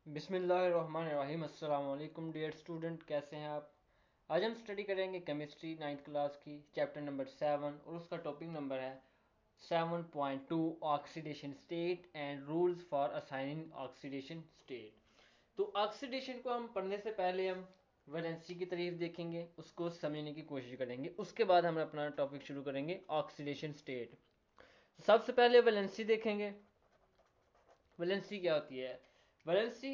बिस्मिल्लाहिर्रहमानिर्रहीम। अस्सलाम वालेकुम डियर स्टूडेंट, कैसे हैं आप। आज हम स्टडी करेंगे केमिस्ट्री 9th क्लास की चैप्टर नंबर 7 और उसका टॉपिक नंबर है 7.2 oxidation state and rules for assigning oxidation state. तो ऑक्सीडेशन को हम पढ़ने से पहले हम वैलेंसी की तारीफ देखेंगे, उसको समझने की कोशिश करेंगे, उसके बाद हम अपना टॉपिक शुरू करेंगे ऑक्सीडेशन स्टेट। सबसे पहले वैलेंसी देखेंगे। वैलेंसी क्या होती है? Valency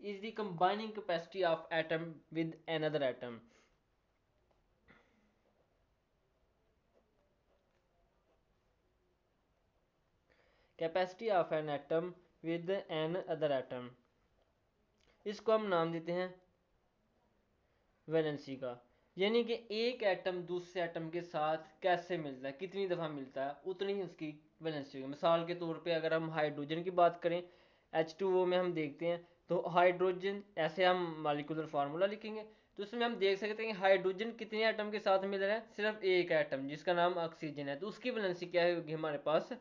is the combining capacity of atom with another atom. Capacity of an atom with another atom. इसको हम नाम देते हैं वैलेंसी का। यानी कि एक एटम दूसरे एटम के साथ कैसे मिलता है, कितनी दफ़ा मिलता है, उतनी ही उसकी वैलेंसी होगी। मिसाल के तौर पे अगर हम हाइड्रोजन की बात करें, H2O में हम देखते हैं तो हाइड्रोजन, ऐसे हम मालिकुलर फार्मूला लिखेंगे तो उसमें हम देख सकते हैं कि हाइड्रोजन कितने एटम के साथ मिल रहा है, सिर्फ एक एटम जिसका नाम ऑक्सीजन है, तो उसकी वैलेंसी क्या होगी, हमारे पास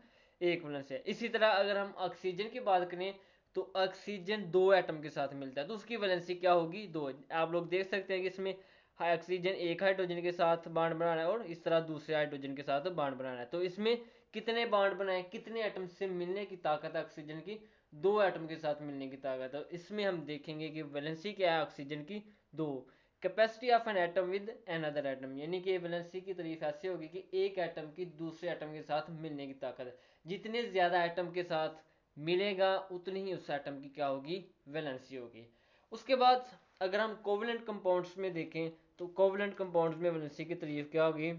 एक वैलेंसी है। इसी तरह अगर हम ऑक्सीजन की बात करें तो ऑक्सीजन दो एटम के साथ मिलता है तो उसकी वैलेंसी क्या होगी, दो। आप लोग देख सकते हैं कि इसमें ऑक्सीजन एक हाइड्रोजन के साथ बांड बनाना है और इस तरह दूसरे हाइड्रोजन के साथ बांड बनाना है, तो इसमें कितने बांड बनाए, कितने एटम से मिलने की ताकत है ऑक्सीजन की, दो एटम के साथ मिलने की ताकत है। इसमें हम देखेंगे कि वैलेंसी क्या है ऑक्सीजन की, दो। Capacity of an atom with an other atom, यानी कि वैलेंसी की तारीफ ऐसे होगी कि एक एटम की दूसरे एटम के साथ मिलने की ताकत है। जितने ज्यादा एटम के साथ मिलेगा उतनी ही उस एटम की क्या होगी, वैलेंसी होगी। उसके बाद अगर हम कोवलेंट कंपाउंड्स में देखें तो कोवलेंट कंपाउंड्स में वैलेंसी की तारीफ क्या होगी,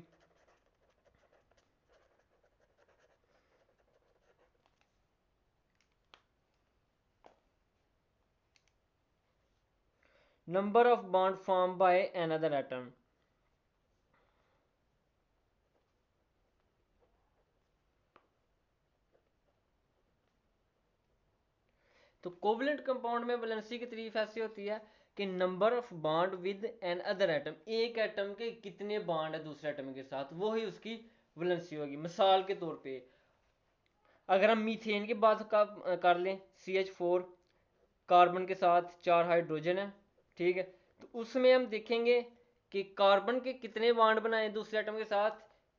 number of bond form by another atom. तो कोवलेंट कंपाउंड में वैलेंसी की तारीफ ऐसी होती है कि number of bond with an other atom, एक एटम के कितने बॉन्ड है दूसरे एटम के साथ, वो ही उसकी वैलेंसी होगी। मिसाल के तौर पे अगर हम मीथेन की बात कर लें, CH4 कार्बन के साथ चार हाइड्रोजन है, ठीक है, तो उसमें हम देखेंगे कि कार्बन के कितने बॉन्ड बनाए दूसरे एटम के साथ,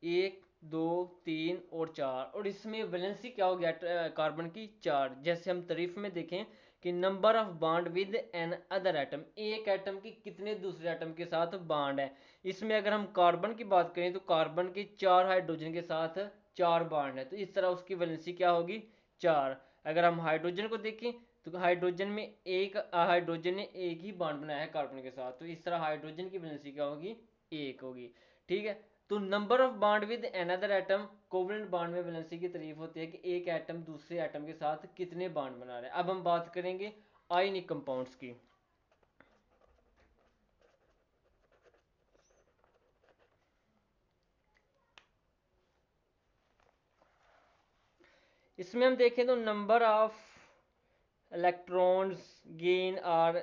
एक, दो, तीन और चार, और इसमें वैलेंसी क्या हो गया कार्बन की, चार। जैसे हम तारीफ में देखें कि number of bond with an other atom, एक एटम की कितने दूसरे एटम के साथ बॉन्ड है। इसमें अगर हम कार्बन की बात करें तो कार्बन के चार हाइड्रोजन के साथ चार बॉन्ड है, तो इस तरह उसकी वैलेंसी क्या होगी, चार। अगर हम हाइड्रोजन को देखें तो हाइड्रोजन में एक हाइड्रोजन ने एक ही बॉन्ड बनाया है कार्बन के साथ, तो इस तरह हाइड्रोजन की वैलेंसी क्या होगी, एक होगी। ठीक है, तो number of bond with another atom, covalent bond में वैलेंसी की तारीफ होती है कि एक एटम दूसरे एटम के साथ कितने बॉन्ड बना रहे हैं। अब हम बात करेंगे आयनिक कंपाउंड्स की। इसमें हम देखें तो number of electrons gain or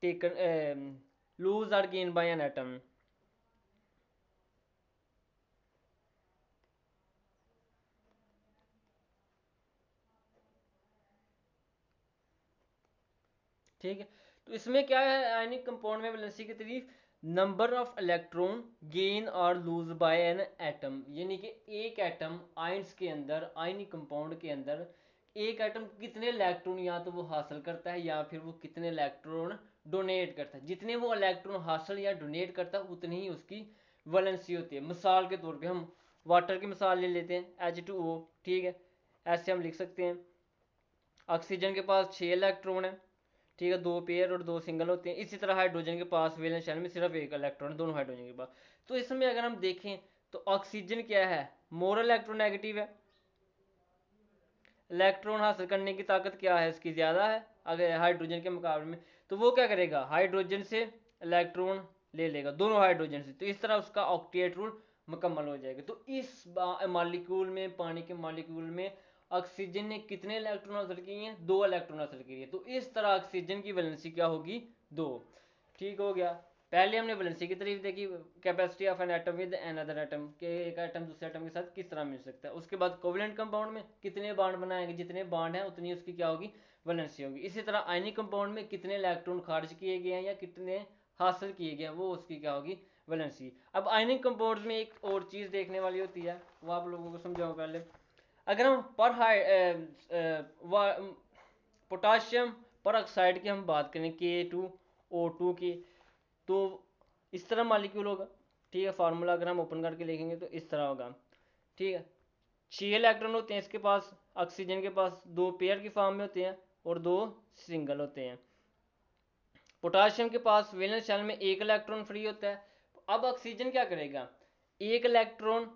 taken lose or gain by an atom. ठीक है, तो इसमें क्या है आयनिक कंपाउंड में वैलेंसी की तारीफ, नंबर ऑफ इलेक्ट्रॉन गेन और लूज बाय एन एटम, यानी कि एक एटम आयंस के अंदर, आयनिक कंपाउंड के अंदर एक एटम कितने इलेक्ट्रॉन या तो वो हासिल करता है या फिर वो कितने इलेक्ट्रॉन डोनेट करता है। जितने वो इलेक्ट्रॉन हासिल या डोनेट करता है उतनी ही उसकी वैलेंसी होती है। मिसाल के तौर पे हम वाटर की मिसाल ले लेते हैं, H2O, ठीक है, ऐसे हम लिख सकते हैं ऑक्सीजन के पास 6 इलेक्ट्रॉन है, ठीक है, दो पेयर और दो सिंगल होते हैं। इसी तरह हाइड्रोजन के पास वैलेंस शेल में सिर्फ एक इलेक्ट्रॉन, दोनों हाइड्रोजन के पास। तो इसमें अगर हम देखें तो ऑक्सीजन क्या है, मोर इलेक्ट्रोनेगेटिव है, इलेक्ट्रॉन हासिल करने की ताकत क्या है इसकी, ज़्यादा है अगर हाइड्रोजन के मुकाबले में, तो वो क्या करेगा, हाइड्रोजन से इलेक्ट्रॉन ले लेगा, दोनों हाइड्रोजन से, तो इस तरह उसका ऑक्टेट रूल मुकम्मल हो जाएगा। तो इस मॉलिक्यूल में, पानी के मॉलिक्यूल में ऑक्सीजन ने कितने इलेक्ट्रॉन हासिल किए हैं, दो इलेक्ट्रॉन हासिल किए, तो इस तरह ऑक्सीजन की वैलेंसी क्या होगी, दो। ठीक हो गया। पहले हमने वैलेंसी की तारीफ देखी, capacity of an atom with an other atom, के एक एटम दूसरे एटम के साथ किस तरह मिल सकता है। उसके बाद कोवलेंट कंपाउंड में कितने बॉन्ड बनाएंगे, जितने बॉन्ड हैं उतनी उसकी क्या होगी वैलेंसी होगी। इसी तरह आयनिक कंपाउंड में कितने इलेक्ट्रॉन खारिज किए गए हैं या कितने हासिल किए गए हैं, वो उसकी क्या होगी, वैलेंसी। अब आयनिक कंपाउंड में एक और चीज़ देखने वाली होती है, वो आप लोगों को समझाऊँ पहले। अगर हम पोटाशियम पर ऑक्साइड की हम बात करें K2O2 की, तो इस तरह मालिक्यूल होगा, ठीक है। फार्मूला अगर हम ओपन करके लिखेंगे तो इस तरह होगा, ठीक है। 6 इलेक्ट्रॉन होते हैं इसके पास, ऑक्सीजन के पास 2 पेयर की फॉर्म में होते हैं और 2 सिंगल होते हैं। पोटाशियम के पास वैलेंस शेल में 1 इलेक्ट्रॉन फ्री होता है। अब ऑक्सीजन क्या करेगा, 1 इलेक्ट्रॉन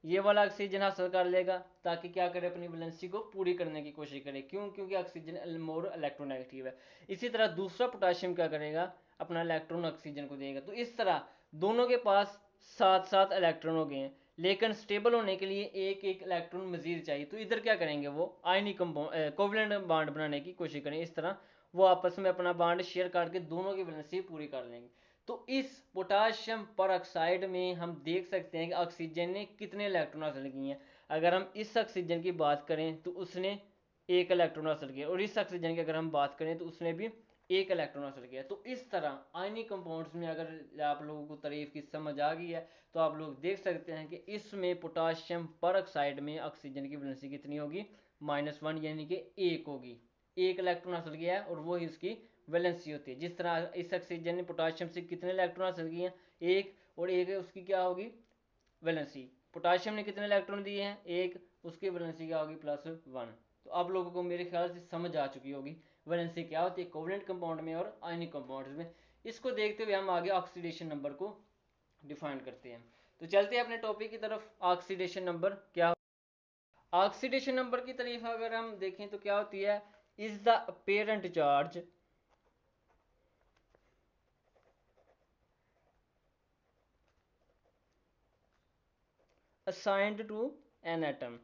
ये वाला ऑक्सीजन हासिल कर लेगा, ताकि क्या करे, अपनी वैलेंसी को पूरी करने की कोशिश करे। क्यों? क्योंकि ऑक्सीजन मोर इलेक्ट्रोनेगेटिव है। इसी तरह दूसरा पोटाशियम क्या करेगा, अपना इलेक्ट्रॉन ऑक्सीजन को देगा। तो इस तरह दोनों के पास 7 इलेक्ट्रॉन हो गए हैं, लेकिन स्टेबल होने के लिए एक एक इलेक्ट्रॉन मजीद चाहिए। तो इधर क्या करेंगे, वो आयनिक कोवलेंट बॉन्ड बनाने की कोशिश करें। इस तरह वो आपस में अपना बॉन्ड शेयर करके दोनों की वैलेंसी पूरी कर लेंगे। तो इस पोटाशियम पर ऑक्साइड में हम देख सकते हैं कि ऑक्सीजन ने कितने इलेक्ट्रॉन हासिल किए हैं। अगर हम इस ऑक्सीजन की बात करें तो उसने 1 इलेक्ट्रॉन हासिल किया, और इस ऑक्सीजन की अगर हम बात करें तो उसने भी 1 इलेक्ट्रॉन हासिल किया। तो इस तरह आयनिक कंपाउंड्स में अगर आप लोगों को तारीफ की समझ आ गई है, तो आप लोग देख सकते हैं कि इसमें पोटाशियम पर ऑक्साइड में ऑक्सीजन की वैलेंसी कितनी होगी, -1, यानी कि 1 होगी। 1 इलेक्ट्रॉन हासिल किया है और वो ही उसकी वैलेंसी होती है। जिस तरह इस ऑक्सीजन ने पोटाशियम से कितने इलेक्ट्रॉन हासिल किए हैं, 1, और 1 है उसकी क्या होगी, वैलेंसी। पोटाशियम ने कितने इलेक्ट्रॉन दिए हैं, 1, उसकी वैलेंसी क्या होगी, +1। तो आप लोगों को मेरे ख्याल से समझ आ चुकी होगी वैलेंसी क्या होती है कोवलेंट कंपाउंड में और आयनिक कंपाउंड में। इसको देखते हुए हम आगे ऑक्सीडेशन नंबर को डिफाइन करते हैं। तो चलते हैं अपने टॉपिक की तरफ। ऑक्सीडेशन नंबर क्या, ऑक्सीडेशन नंबर की तारीफ अगर हम देखें तो क्या होती है, is the apparent charge assigned to an atom।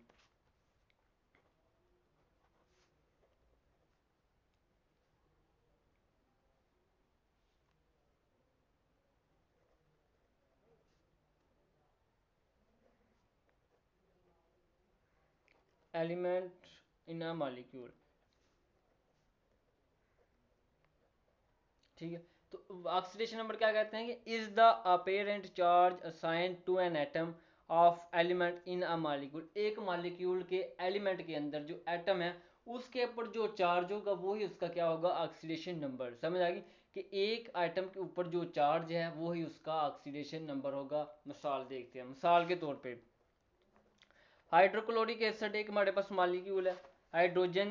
Element in a molecule, ठीक है। तो ऑक्सीडेशन नंबर क्या कहते हैं कि is the apparent charge assigned to an atom of element in a molecule. एक मॉलिक्यूल के एलिमेंट के अंदर जो एटम है उसके ऊपर जो चार्ज होगा वो ही उसका क्या होगा, ऑक्सीडेशन नंबर। समझ आ गई कि एक आइटम के ऊपर जो चार्ज है वो ही उसका ऑक्सीडेशन नंबर होगा। मिसाल देखते हैं, मिसाल के तौर पे हाइड्रोक्लोरिक एसिड एक हमारे पास मॉलिक्यूल है, हाइड्रोजन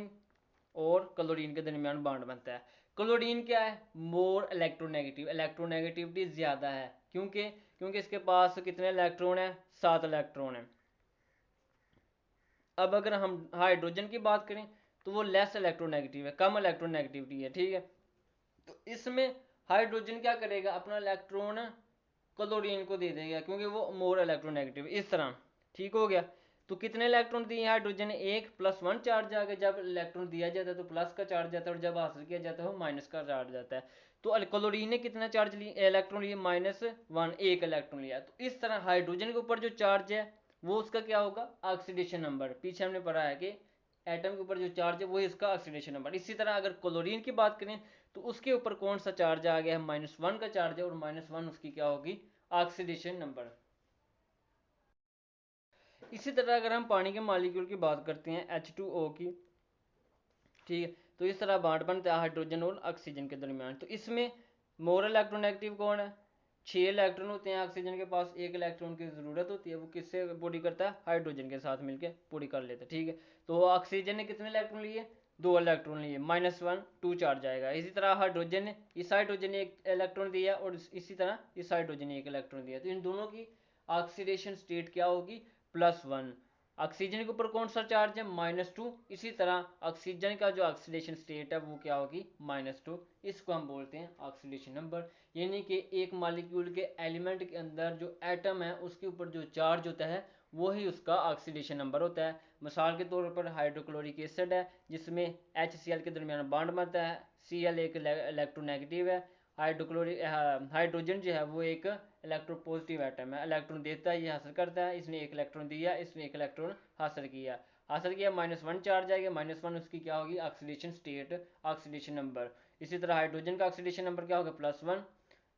और क्लोरीन के दरमियान बॉन्ड बनता है। क्लोरीन क्या है, मोर इलेक्ट्रोनेगेटिव, इलेक्ट्रोनेगेटिविटी ज्यादा है। क्योंकि क्योंकि इसके पास कितने इलेक्ट्रॉन है, 7 इलेक्ट्रॉन है। अब अगर हम हाइड्रोजन की बात करें तो वो लेस इलेक्ट्रोनेगेटिव है, कम इलेक्ट्रोनेगेटिविटी है, ठीक है। तो इसमें हाइड्रोजन क्या करेगा, अपना इलेक्ट्रॉन क्लोरीन को दे देगा, क्योंकि वो मोर इलेक्ट्रोनेगेटिव। इस तरह ठीक हो गया। तो कितने इलेक्ट्रॉन दिए हाइड्रोजन ने, 1, +1 चार्ज आ गया। जब इलेक्ट्रॉन दिया जाता है तो प्लस का चार्ज जाता है, और जब हासिल किया जाता है वो माइनस का चार्ज जाता है। तो क्लोरीन ने कितना चार्ज लिया, इलेक्ट्रॉन लिए, -1, 1 इलेक्ट्रॉन लिया। तो इस तरह हाइड्रोजन के ऊपर जो चार्ज है वो उसका क्या होगा, ऑक्सीडेशन नंबर। पीछे हमने पढ़ा है कि एटम के ऊपर जो चार्ज है वही उसका ऑक्सीडेशन नंबर। इसी तरह अगर क्लोरीन की बात करें तो उसके ऊपर कौन सा चार्ज आ गया है, -1 का चार्ज है, और -1 उसकी क्या होगी, ऑक्सीडेशन नंबर। इसी तरह अगर हम पानी के मॉलिक्यूल की बात करते हैं H2O की, ठीक है। तो इस तरह बॉन्ड बनता है हाइड्रोजन और ऑक्सीजन के दरमियान। तो इसमें मोर इलेक्ट्रोनेगेटिव कौन है, 6 इलेक्ट्रॉन होते हैं ऑक्सीजन के पास, 1 इलेक्ट्रॉन की जरूरत होती है, वो किससे पूरी करता है, हाइड्रोजन के साथ मिलकर पूरी कर लेता है, ठीक है। तो ऑक्सीजन ने कितने इलेक्ट्रॉन लिए, 2 इलेक्ट्रॉन लिए, -1, 2 चार्ज आएगा। इसी तरह हाइड्रोजन ने, इस हाइड्रोजन ने 1 इलेक्ट्रॉन दिया, और इसी तरह इस हाइड्रोजन ने 1 इलेक्ट्रॉन दिया। तो इन दोनों की ऑक्सीडेशन स्टेट क्या होगी, +1। ऑक्सीजन के ऊपर कौन सा चार्ज है, -2। इसी तरह ऑक्सीजन का जो ऑक्सीडेशन स्टेट है वो क्या होगी, -2। इसको हम बोलते हैं ऑक्सीडेशन नंबर। यानी कि एक मॉलिक्यूल के एलिमेंट के अंदर जो एटम है उसके ऊपर जो चार्ज होता है वो ही उसका ऑक्सीडेशन नंबर होता है। मिसाल के तौर पर हाइड्रोक्लोरिक एसिड है जिसमें HCl के दरमियान बॉन्ड बनता है, Cl एक इलेक्ट्रोनेगेटिव है, हाइड्रोक्लोरिक हाइड्रोजन जो है वो एक इलेक्ट्रोपॉजिटिव एटम है, इलेक्ट्रॉन देता है, ये हासिल करता है। इसने 1 इलेक्ट्रॉन दिया, इसने 1 इलेक्ट्रॉन हासिल किया। हासिल किया, -1 चार्ज आएगा, -1 उसकी क्या होगी ऑक्सीडेशन स्टेट, ऑक्सीडेशन नंबर। इसी तरह हाइड्रोजन का ऑक्सीडेशन नंबर क्या होगा +1।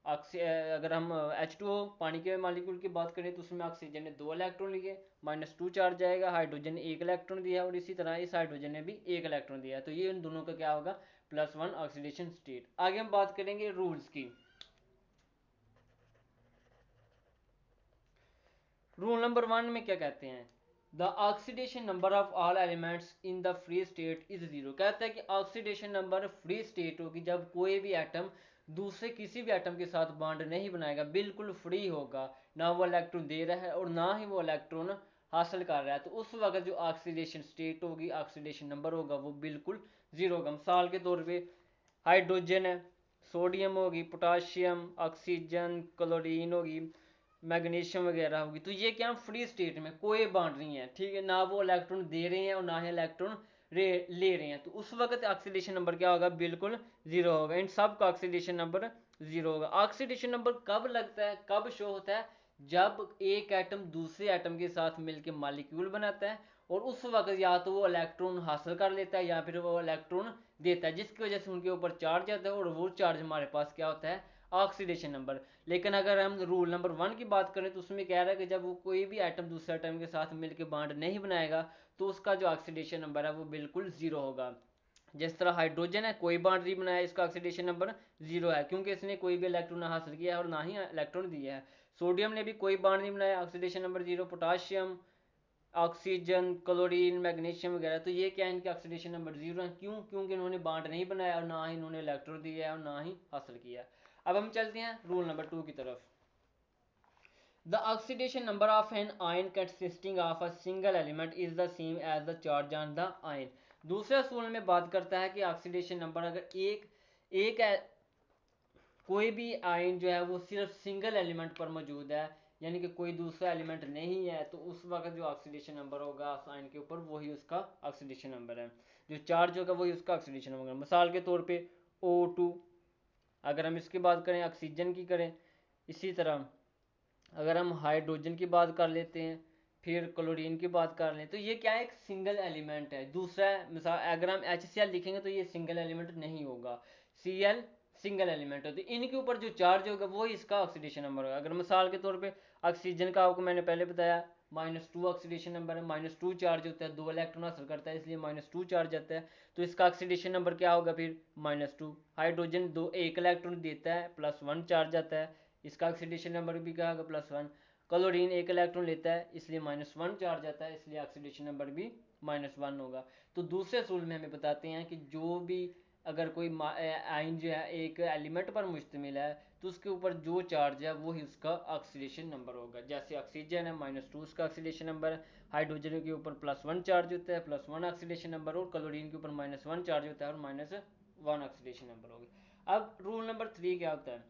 अगर हम H2O पानी के मालिक्यूल की बात करें तो उसमें ऑक्सीजन ने 2 इलेक्ट्रॉन लिए, -2 चार्ज आएगा, हाइड्रोजन ने 1 इलेक्ट्रॉन दिया और इसी तरह इस हाइड्रोजन ने भी 1 इलेक्ट्रॉन दिया, तो ये इन दोनों का क्या होगा +1 ऑक्सीडेशन स्टेट। आगे हम बात करेंगे रूल्स की। रूल नंबर 1 में क्या कहते हैं, the oxidation number of all elements in the free state is 0। कहता है कि ऑक्सीडेशन नंबर फ्री स्टेट होगी जब कोई भी एटम दूसरे किसी भी एटम के साथ बॉन्ड नहीं बनाएगा, बिल्कुल फ्री होगा, ना वो इलेक्ट्रॉन दे रहा है और ना ही वो इलेक्ट्रॉन हासिल कर रहा है, तो उस वक्त जो ऑक्सीडेशन स्टेट होगी, ऑक्सीडेशन नंबर होगा वो बिल्कुल 0 होगा। मिसाल के तौर पे हाइड्रोजन है, सोडियम होगी, पोटाशियम, ऑक्सीजन, क्लोरीन होगी, मैग्नीशियम वगैरह होगी, तो ये क्या फ्री स्टेट में कोई बाउंड नहीं है, ठीक है, ना वो इलेक्ट्रॉन दे रहे हैं और ना ही इलेक्ट्रॉन ले रहे हैं, तो उस वक्त ऑक्सीडेशन नंबर क्या होगा बिल्कुल 0 होगा। इन सब का ऑक्सीडेशन नंबर 0 होगा। ऑक्सीडेशन नंबर कब लगता है, कब शो होता है, जब एक एटम दूसरे एटम के साथ मिलकर मॉलिक्यूल बनाता है और उस वक्त या तो वो इलेक्ट्रॉन हासिल कर लेता है या फिर वो इलेक्ट्रॉन देता है, जिसकी वजह से उनके ऊपर चार्ज आता है और वो चार्ज हमारे पास क्या होता है ऑक्सीडेशन नंबर। लेकिन अगर हम रूल नंबर 1 की बात करें तो उसमें कह रहा है कि जब वो कोई भी एटम दूसरे एटम के साथ मिलकर बॉन्ड नहीं बनाएगा तो उसका जो ऑक्सीडेशन नंबर है वो बिल्कुल 0 होगा। जिस तरह हाइड्रोजन है, कोई बॉन्ड नहीं बनाया, इसका ऑक्सीडेशन नंबर 0 है क्योंकि इसने कोई भी इलेक्ट्रॉन हासिल किया है और ना ही इलेक्ट्रॉन दिया है। सोडियम ने भी कोई बॉन्ड नहीं बनाया, oxidation number 0। Potassium, oxygen, chlorine, magnesium वगैरह, तो ये क्या है इनके ऑक्सीडेशन नंबर 0 है, क्यों, क्योंकि इन्होंने बॉन्ड नहीं बनाया और ना ही इन्होंने इलेक्ट्रॉन दिया है और ना ही हासिल किया। अब हम चलते हैं रूल नंबर 2 की तरफ। The oxidation number of an ion consisting of a single element is the same as the charge on the ion. दूसरे असूल में बात करता है कि ऑक्सीडेशन नंबर अगर एक कोई भी आयन जो है वो सिर्फ सिंगल एलिमेंट पर मौजूद है, यानी कि कोई दूसरा एलिमेंट नहीं है, तो उस वक्त जो ऑक्सीडेशन नंबर होगा उस आयन के ऊपर वही उसका ऑक्सीडेशन नंबर है, जो चार्ज होगा वही उसका ऑक्सीडेशन नंबर। मिसाल के तौर पे O2, अगर हम इसकी बात करें, ऑक्सीजन की करें, इसी तरह अगर हम हाइड्रोजन की बात कर लेते हैं, फिर क्लोरीन की बात कर लें, तो ये क्या है एक सिंगल एलिमेंट है। दूसरा मिसाल अगर हम HCl लिखेंगे तो ये सिंगल एलिमेंट नहीं होगा, Cl सिंगल एलिमेंट होती है, इनके ऊपर जो चार्ज होगा वो इसका ऑक्सीडेशन नंबर होगा। अगर मिसाल के तौर पे ऑक्सीजन का आपको मैंने पहले बताया -2 ऑक्सीडेशन नंबर है, -2 चार्ज होता है, 2 इलेक्ट्रॉन हासिल करता है इसलिए -2 चार्ज आता है, तो इसका ऑक्सीडेशन नंबर क्या होगा फिर -2। हाइड्रोजन 1 इलेक्ट्रॉन देता है, +1 चार्ज आता है, इसका ऑक्सीडेशन नंबर भी क्या होगा +1। क्लोरीन 1 इलेक्ट्रॉन लेता है इसलिए -1 चार्ज आता है, इसलिए ऑक्सीडेशन नंबर भी -1 होगा। तो दूसरे असूल में हमें बताते हैं कि जो भी अगर कोई आयन जो है एक एलिमेंट पर मुश्तमिल है तो उसके ऊपर जो चार्ज है वही उसका ऑक्सीडेशन नंबर होगा। जैसे ऑक्सीजन है -2 उसका ऑक्सीडेशन नंबर है, हाइड्रोजन के ऊपर +1 चार्ज होता है, +1 ऑक्सीडेशन नंबर, और क्लोरीन के ऊपर -1 चार्ज होता है और -1 ऑक्सीडेशन नंबर होगा। अब रूल नंबर 3 क्या होता है,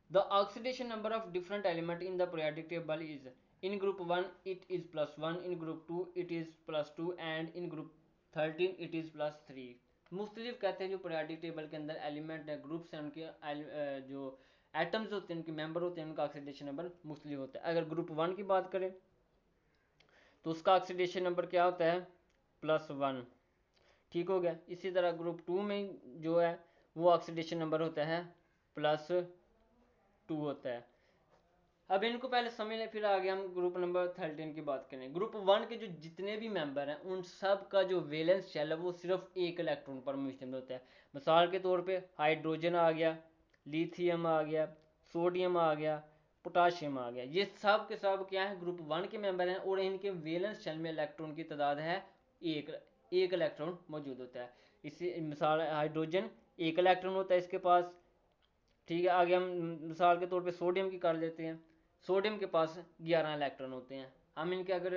the oxidation number of different element in the periodic table is, in group 1 it is +1, in group 2 it is +2 and in group 13 it is +3। मुख्तलिफ कहते हैं जो पीरियाडिक टेबल के अंदर एलिमेंट है, ग्रुप्स हैं, उनके जो एटम्स होते हैं, उनके मेंबर होते हैं, उनका ऑक्सीडेशन नंबर मुख्तलिफ होता है। अगर ग्रुप 1 की बात करें तो उसका ऑक्सीडेशन नंबर क्या होता है +1, ठीक हो गया। इसी तरह ग्रुप 2 में जो है वो ऑक्सीडेशन नंबर होता है +2 होता है। अब इनको पहले समझ लें, फिर आगे हम ग्रुप नंबर 13 की बात करें। ग्रुप 1 के जो जितने भी मेंबर हैं उन सब का जो वैलेंस शेल है वो सिर्फ एक इलेक्ट्रॉन पर मुश्तमिल होता है। मिसाल के तौर पे हाइड्रोजन आ गया, लिथियम आ गया, सोडियम आ गया, पोटाशियम आ गया, ये सब के सब क्या है ग्रुप 1 के मेंबर हैं और इनके वैलेंस शेल में इलेक्ट्रॉन की तादाद है एक इलेक्ट्रॉन मौजूद होता है। इसी मिसाल हाइड्रोजन 1 इलेक्ट्रॉन होता है इसके पास, ठीक है। आगे हम मिसाल के तौर पे सोडियम की कर लेते हैं, सोडियम के पास 11 इलेक्ट्रॉन होते हैं। हम इनके अगर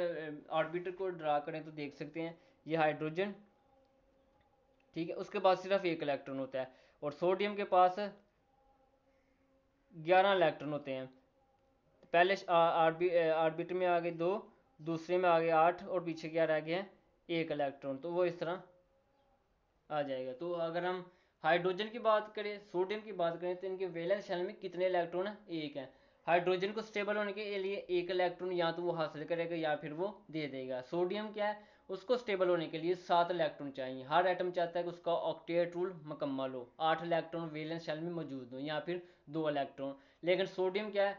ऑर्बिटर को ड्रा करें तो देख सकते हैं ये हाइड्रोजन, ठीक है, उसके पास सिर्फ 1 इलेक्ट्रॉन होता है और सोडियम के पास 11 इलेक्ट्रॉन होते हैं। पहले ऑर्बिटर में आ गए 2, दूसरे में आ गए 8 और पीछे क्या रह गए हैं 1 इलेक्ट्रॉन, तो वो इस तरह आ जाएगा। तो अगर हम हाइड्रोजन की बात करें, सोडियम की बात करें, तो इनके वैलेंस शेल में कितने इलेक्ट्रॉन है, 1 है। हाइड्रोजन को स्टेबल होने के लिए 1 इलेक्ट्रॉन या तो वो हासिल करेगा या फिर वो दे देगा। सोडियम क्या है, उसको स्टेबल होने के लिए 7 इलेक्ट्रॉन चाहिए। हर एटम चाहता है कि उसका ऑक्टेट रूल मुकम्मल हो, 8 इलेक्ट्रॉन वैलेंस शेल में मौजूद हो या फिर 2 इलेक्ट्रॉन। लेकिन सोडियम क्या है,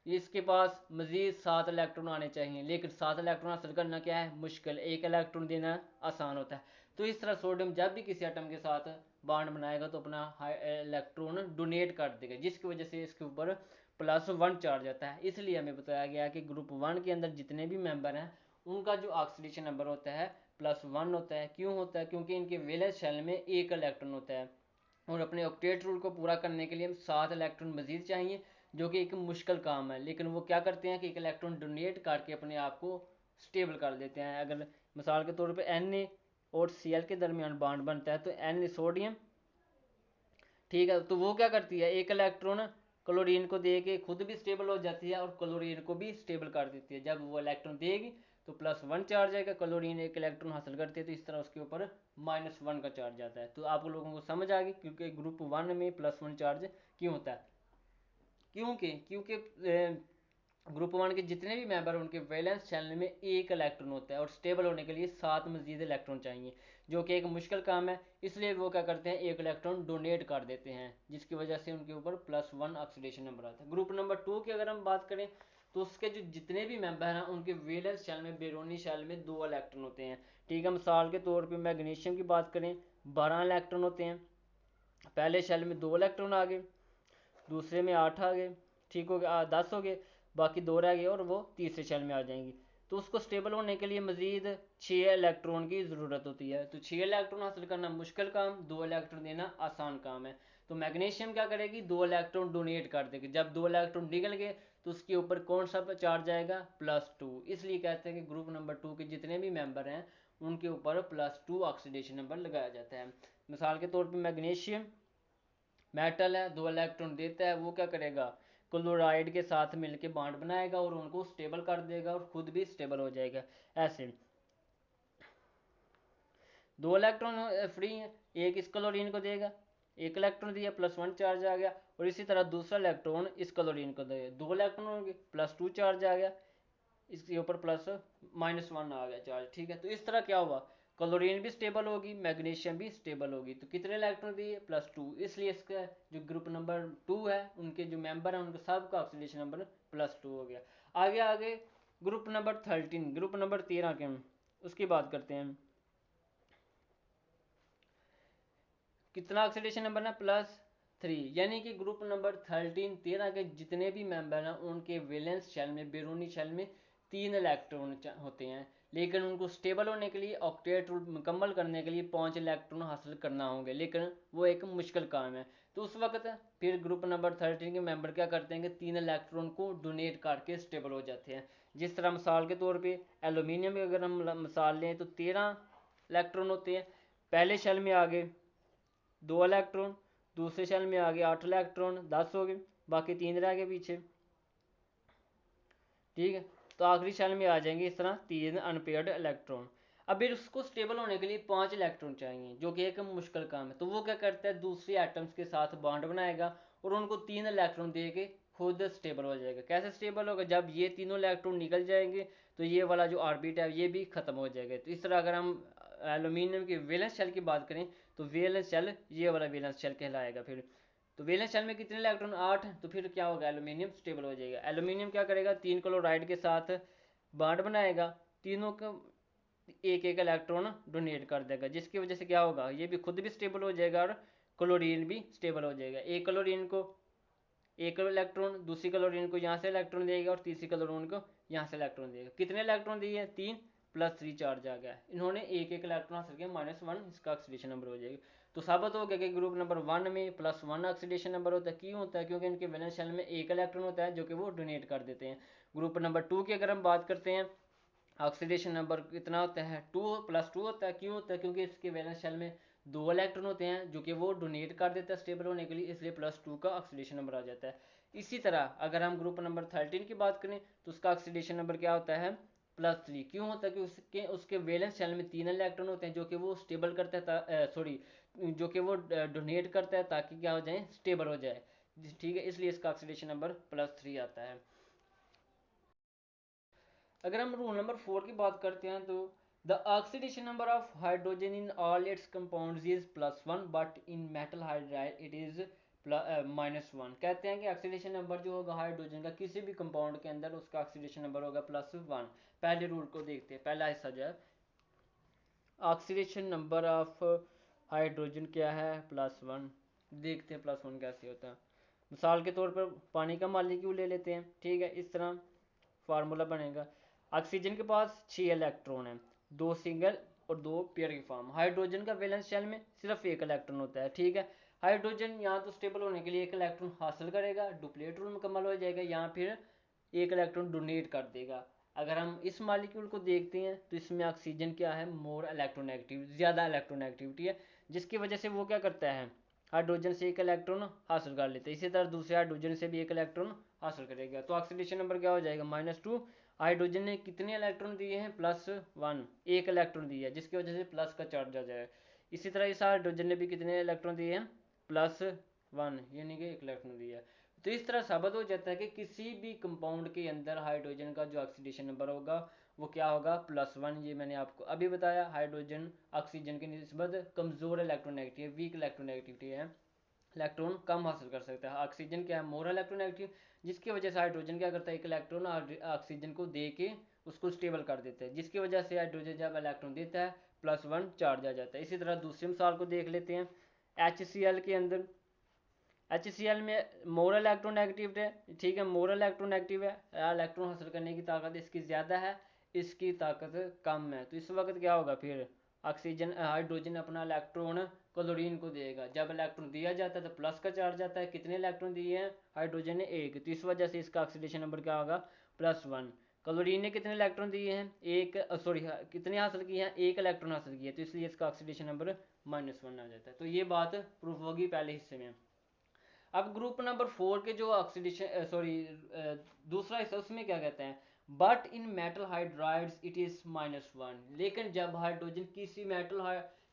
इसके पास मजीद 7 इलेक्ट्रॉन आने चाहिए, लेकिन 7 इलेक्ट्रॉन हासिल करना क्या है, मुश्किल। एक इलेक्ट्रॉन देना आसान होता है। तो इस तरह सोडियम जब भी किसी एटम के साथ बॉन्ड बनाएगा तो अपना इलेक्ट्रॉन डोनेट कर देगा, जिसकी वजह से इसके ऊपर +1 चार्ज आता है। इसलिए हमें बताया गया कि ग्रुप 1 के अंदर जितने भी मेंबर हैं उनका जो ऑक्सीडेशन नंबर होता है +1 होता है। क्यों होता है? क्योंकि इनके वैलेंस शेल में एक इलेक्ट्रॉन होता है, और अपने ऑक्टेट रूल को पूरा करने के लिए हम 7 इलेक्ट्रॉन मजीद चाहिए, जो कि एक मुश्किल काम है। लेकिन वो क्या करते हैं कि एक इलेक्ट्रॉन डोनेट करके अपने आप को स्टेबल कर देते हैं। अगर मिसाल के तौर पे Na और Cl के दरमियान बॉन्ड बनता है तो Na सोडियम, ठीक है, तो वो क्या करती है, एक इलेक्ट्रॉन क्लोरीन को दे के खुद भी स्टेबल हो जाती है और क्लोरीन को भी स्टेबल कर देती है। जब वो इलेक्ट्रॉन देगी तो +1 चार्ज आएगा, क्लोरीन एक इलेक्ट्रॉन हासिल करती है तो इस तरह उसके ऊपर -1 का चार्ज आता है। तो आप लोगों को समझ आ गई क्योंकि ग्रुप 1 में +1 चार्ज क्यों होता है। क्योंकि ग्रुप 1 के जितने भी मेंबर हैं उनके वैलेंस शेल में एक इलेक्ट्रॉन होता है, और स्टेबल होने के लिए 7 मजीद इलेक्ट्रॉन चाहिए, जो कि एक मुश्किल काम है। इसलिए वो क्या करते हैं, एक इलेक्ट्रॉन डोनेट कर देते हैं, जिसकी वजह से उनके ऊपर +1 ऑक्सीडेशन नंबर आता है। ग्रुप नंबर 2 की अगर हम बात करें तो उसके जो जितने भी मेंबर हैं उनके वैलेंस शेल में, बेरोनी शेल में 2 इलेक्ट्रॉन होते हैं, ठीक है। मिसाल के तौर पर मैग्नीशियम की बात करें, 12 इलेक्ट्रॉन होते हैं। पहले शेल में 2 इलेक्ट्रॉन आ गए, दूसरे में 8 आ गए, ठीक हो गया, 10 हो गए, बाकी 2 रह गए और वो तीसरे शेल में आ जाएंगी। तो उसको स्टेबल होने के लिए मजीद 6 इलेक्ट्रॉन की ज़रूरत होती है। तो 6 इलेक्ट्रॉन हासिल करना मुश्किल काम, 2 इलेक्ट्रॉन देना आसान काम है। तो मैग्नीशियम क्या करेगी, 2 इलेक्ट्रॉन डोनेट कर देगी। जब 2 इलेक्ट्रॉन निकल गए तो उसके ऊपर कौन सा चार्ज आएगा, +2। इसलिए कहते हैं कि ग्रुप नंबर 2 के जितने भी मेंबर हैं उनके ऊपर +2 ऑक्सीडेशन नंबर लगाया जाता है। मिसाल के तौर पर मैग्नीशियम मेटल है, 2 इलेक्ट्रॉन देता है, वो क्या करेगा, क्लोराइड के साथ मिलकर बॉन्ड बनाएगा और उनको स्टेबल कर देगा और खुद भी स्टेबल हो जाएगा। ऐसे 2 इलेक्ट्रॉन फ्री है, एक इस क्लोरीन को देगा, एक इलेक्ट्रॉन दिया, +1 चार्ज आ गया, और इसी तरह दूसरा इलेक्ट्रॉन इस क्लोरीन को देगा, 2 इलेक्ट्रॉन होंगे, +2 चार्ज आ गया, इसके ऊपर +-1 आ गया चार्ज, ठीक है। तो इस तरह क्या हुआ, क्लोरीन भी स्टेबल होगी, मैग्नीशियम भी स्टेबल होगी। तो कितने इलेक्ट्रॉन दिए, +2। इसलिए इसका जो ग्रुप नंबर 2 है उनके जो मेंबर हैं उनका सबका ऑक्सीडेशन नंबर +2 हो गया। आगे आगे ग्रुप नंबर 13, ग्रुप नंबर 13 के हम उसकी बात करते हैं। कितना ऑक्सीडेशन नंबर है, +3। यानी कि ग्रुप नंबर 13 के जितने भी मेंबर हैं उनके वैलेंस शेल में, बैरूनी शेल में 3 इलेक्ट्रॉन होते हैं, लेकिन उनको स्टेबल होने के लिए, ऑक्टेट रूल मुकम्मल करने के लिए 5 इलेक्ट्रॉन हासिल करना होंगे, लेकिन वो एक मुश्किल काम है। तो उस वक्त फिर ग्रुप नंबर 13 के मेंबर क्या करते हैं कि 3 इलेक्ट्रॉन को डोनेट करके स्टेबल हो जाते हैं। जिस तरह मिसाल के तौर पर एलुमिनियम की अगर हम मिसाल लें तो 13 इलेक्ट्रॉन होते हैं, पहले शेल में आ गए 2 इलेक्ट्रॉन, दूसरे शेल में आ गए 8 इलेक्ट्रॉन, 10 हो गए, बाकी 3 रह गए पीछे, ठीक है। तो आखिरी शेल में आ जाएंगे इस तरह 3 अनपेयर्ड इलेक्ट्रॉन। अब फिर उसको स्टेबल होने के लिए 5 इलेक्ट्रॉन चाहिए, जो कि एक मुश्किल काम है। तो वो क्या करता है, दूसरी एटम्स के साथ बॉन्ड बनाएगा और उनको 3 इलेक्ट्रॉन दे के खुद स्टेबल हो जाएगा। कैसे स्टेबल होगा, जब ये तीनों इलेक्ट्रॉन निकल जाएंगे तो ये वाला जो ऑर्बिट है ये भी खत्म हो जाएगा। तो इस तरह अगर हम एल्यूमिनियम की वैलेंस शेल की बात करें तो वैलेंस शेल ये वाला वैलेंस शेल कहलाएगा। फिर तो वैलेंस शेल में कितने इलेक्ट्रॉन, 8। तो फिर क्या होगा, एल्यूमिनियम स्टेबल हो जाएगा। एल्यूमिनियम क्या करेगा, 3 क्लोराइड के साथ बॉन्ड बनाएगा, तीनों को एक एक इलेक्ट्रॉन डोनेट कर देगा, जिसकी वजह से क्या होगा, ये भी खुद भी स्टेबल हो जाएगा और क्लोरीन भी स्टेबल हो जाएगा। एक क्लोरीन को एक इलेक्ट्रॉन, दूसरी क्लोरीन को यहाँ से इलेक्ट्रॉन देगा और तीसरी क्लोरीन को यहाँ से इलेक्ट्रॉन देगा। कितने इलेक्ट्रॉन दिए, 3, +3 चार्ज आ गया। इन्होंने एक एक इलेक्ट्रॉन हासिल किया, -1 इसका ऑक्सीडेशन नंबर हो जाएगा। तो साबित हो गया कि ग्रुप नंबर 1 में +1 ऑक्सीडेशन नंबर होता है। क्यों होता है, क्योंकि इनके वैलेंस शेल में एक इलेक्ट्रॉन होता है जो कि वो डोनेट कर देते हैं। ग्रुप नंबर 2 की अगर हम बात करते हैं, ऑक्सीडेशन नंबर कितना होता है, 2 +2 होता है। क्यों होता है, क्योंकि इसके वैलेंस शेल में 2 इलेक्ट्रॉन होते हैं जो कि वो डोनेट कर देता है स्टेबल होने के लिए, इसलिए +2 का ऑक्सीडेशन नंबर आ जाता है। इसी तरह अगर हम ग्रुप नंबर 13 की बात करें तो उसका ऑक्सीडेशन नंबर क्या होता है, +3। क्यों होता है कि उसके उसके वैलेंस शेल में 3 इलेक्ट्रॉन होते हैं जो कि वो स्टेबल करता है, सॉरी, जो कि वो डोनेट करता है ताकि क्या हो जाए, स्टेबल हो जाए, ठीक है। इसलिए इसका ऑक्सीडेशन नंबर +3 आता है। अगर हम रूल नंबर 4 की बात करते हैं तो the oxidation number of hydrogen in all it's compounds is +1 but in metal hydride it is -1। कहते हैं कि ऑक्सीडेशन नंबर जो होगा हाइड्रोजन का किसी भी कंपाउंड के अंदर उसका ऑक्सीडेशन नंबर होगा +1। पहले रूल को देखते हैं, पहला हिस्सा जो है ऑक्सीडेशन नंबर ऑफ हाइड्रोजन क्या है +1। देखते हैं +1 कैसे होता है। मिसाल के तौर पर पानी का मालिक्यूल ले लेते हैं, ठीक है। इस तरह फार्मूला बनेगा। ऑक्सीजन के पास 6 इलेक्ट्रॉन है, 2 सिंगल और 2 पेयर की फॉर्म। हाइड्रोजन का वैलेंस शेल में सिर्फ 1 इलेक्ट्रॉन होता है, ठीक है। हाइड्रोजन यहाँ तो स्टेबल होने के लिए 1 इलेक्ट्रॉन हासिल करेगा, डुप्लीकेट रूल मुकम्मल हो जाएगा, यहाँ फिर 1 इलेक्ट्रॉन डोनेट कर देगा। अगर हम इस मालिक्यूल को देखते हैं तो इसमें ऑक्सीजन क्या है, मोर इलेक्ट्रोनेगेटिव, ज़्यादा इलेक्ट्रोनेगेटिविटी है, जिसकी वजह से वो क्या करता है, हाइड्रोजन से 1 इलेक्ट्रॉन हासिल कर लेते हैं। इसी तरह दूसरे हाइड्रोजन से भी 1 इलेक्ट्रॉन हासिल करेगा, तो ऑक्सीडेशन नंबर क्या हो जाएगा -2। हाइड्रोजन ने कितने इलेक्ट्रॉन दिए हैं +1, 1 इलेक्ट्रॉन दिया है, जिसकी वजह से प्लस का चार्ज आ जाएगा। इसी तरह इस हाइड्रोजन ने भी कितने इलेक्ट्रॉन दिए हैं +1, यानी कि 1 इलेक्ट्रॉन दिया है। तो इस तरह साबित हो जाता है कि किसी भी कंपाउंड के अंदर हाइड्रोजन का जो ऑक्सीडेशन नंबर होगा वो क्या होगा +1। ये मैंने आपको अभी बताया। हाइड्रोजन ऑक्सीजन की निस्बत कमज़ोर इलेक्ट्रोनेगेटिव, वीक इलेक्ट्रोनेगेटिविटी है, इलेक्ट्रॉन कम हासिल कर सकता है। ऑक्सीजन क्या है, मोर इलेक्ट्रोनेगेटिव, जिसकी वजह से हाइड्रोजन क्या करता है, 1 इलेक्ट्रॉन ऑक्सीजन को दे के उसको स्टेबल कर देता है, जिसकी वजह से हाइड्रोजन जब इलेक्ट्रॉन देता है +1 चार्ज आ जाता है। इसी तरह दूसरी मिसाल को देख लेते हैं। HCl के अंदर, HCl में मोर इलेक्ट्रोनेगेटिव है, ठीक है, मोर इलेक्ट्रोनेगेटिव है, इलेक्ट्रॉन हासिल करने की ताकत इसकी ज़्यादा है, इसकी ताकत कम है। तो इस वक्त क्या होगा, फिर ऑक्सीजन हाइड्रोजन अपना इलेक्ट्रॉन क्लोरीन को देगा। जब इलेक्ट्रॉन दिया जाता है तो प्लस का चार्ज आता है। कितने इलेक्ट्रॉन दिए हैं हाइड्रोजन ने, 1, तो इस वजह से इसका ऑक्सीडेशन नंबर क्या होगा +1। क्लोरीन ने कितने इलेक्ट्रॉन दिए हैं, 1, सॉरी कितने हासिल किए हैं, 1 इलेक्ट्रॉन हासिल किए, तो इसलिए इसका ऑक्सीडेशन नंबर -1 आ जाता है। तो ये बात प्रूफ होगी पहले हिस्से में। अब ग्रुप नंबर 4 के जो ऑक्सीडेशन सॉरी दूसरा हिस्सा, उसमें क्या कहते हैं, but in metal hydrides it is -1। लेकिन जब हाइड्रोजन किसी मेटल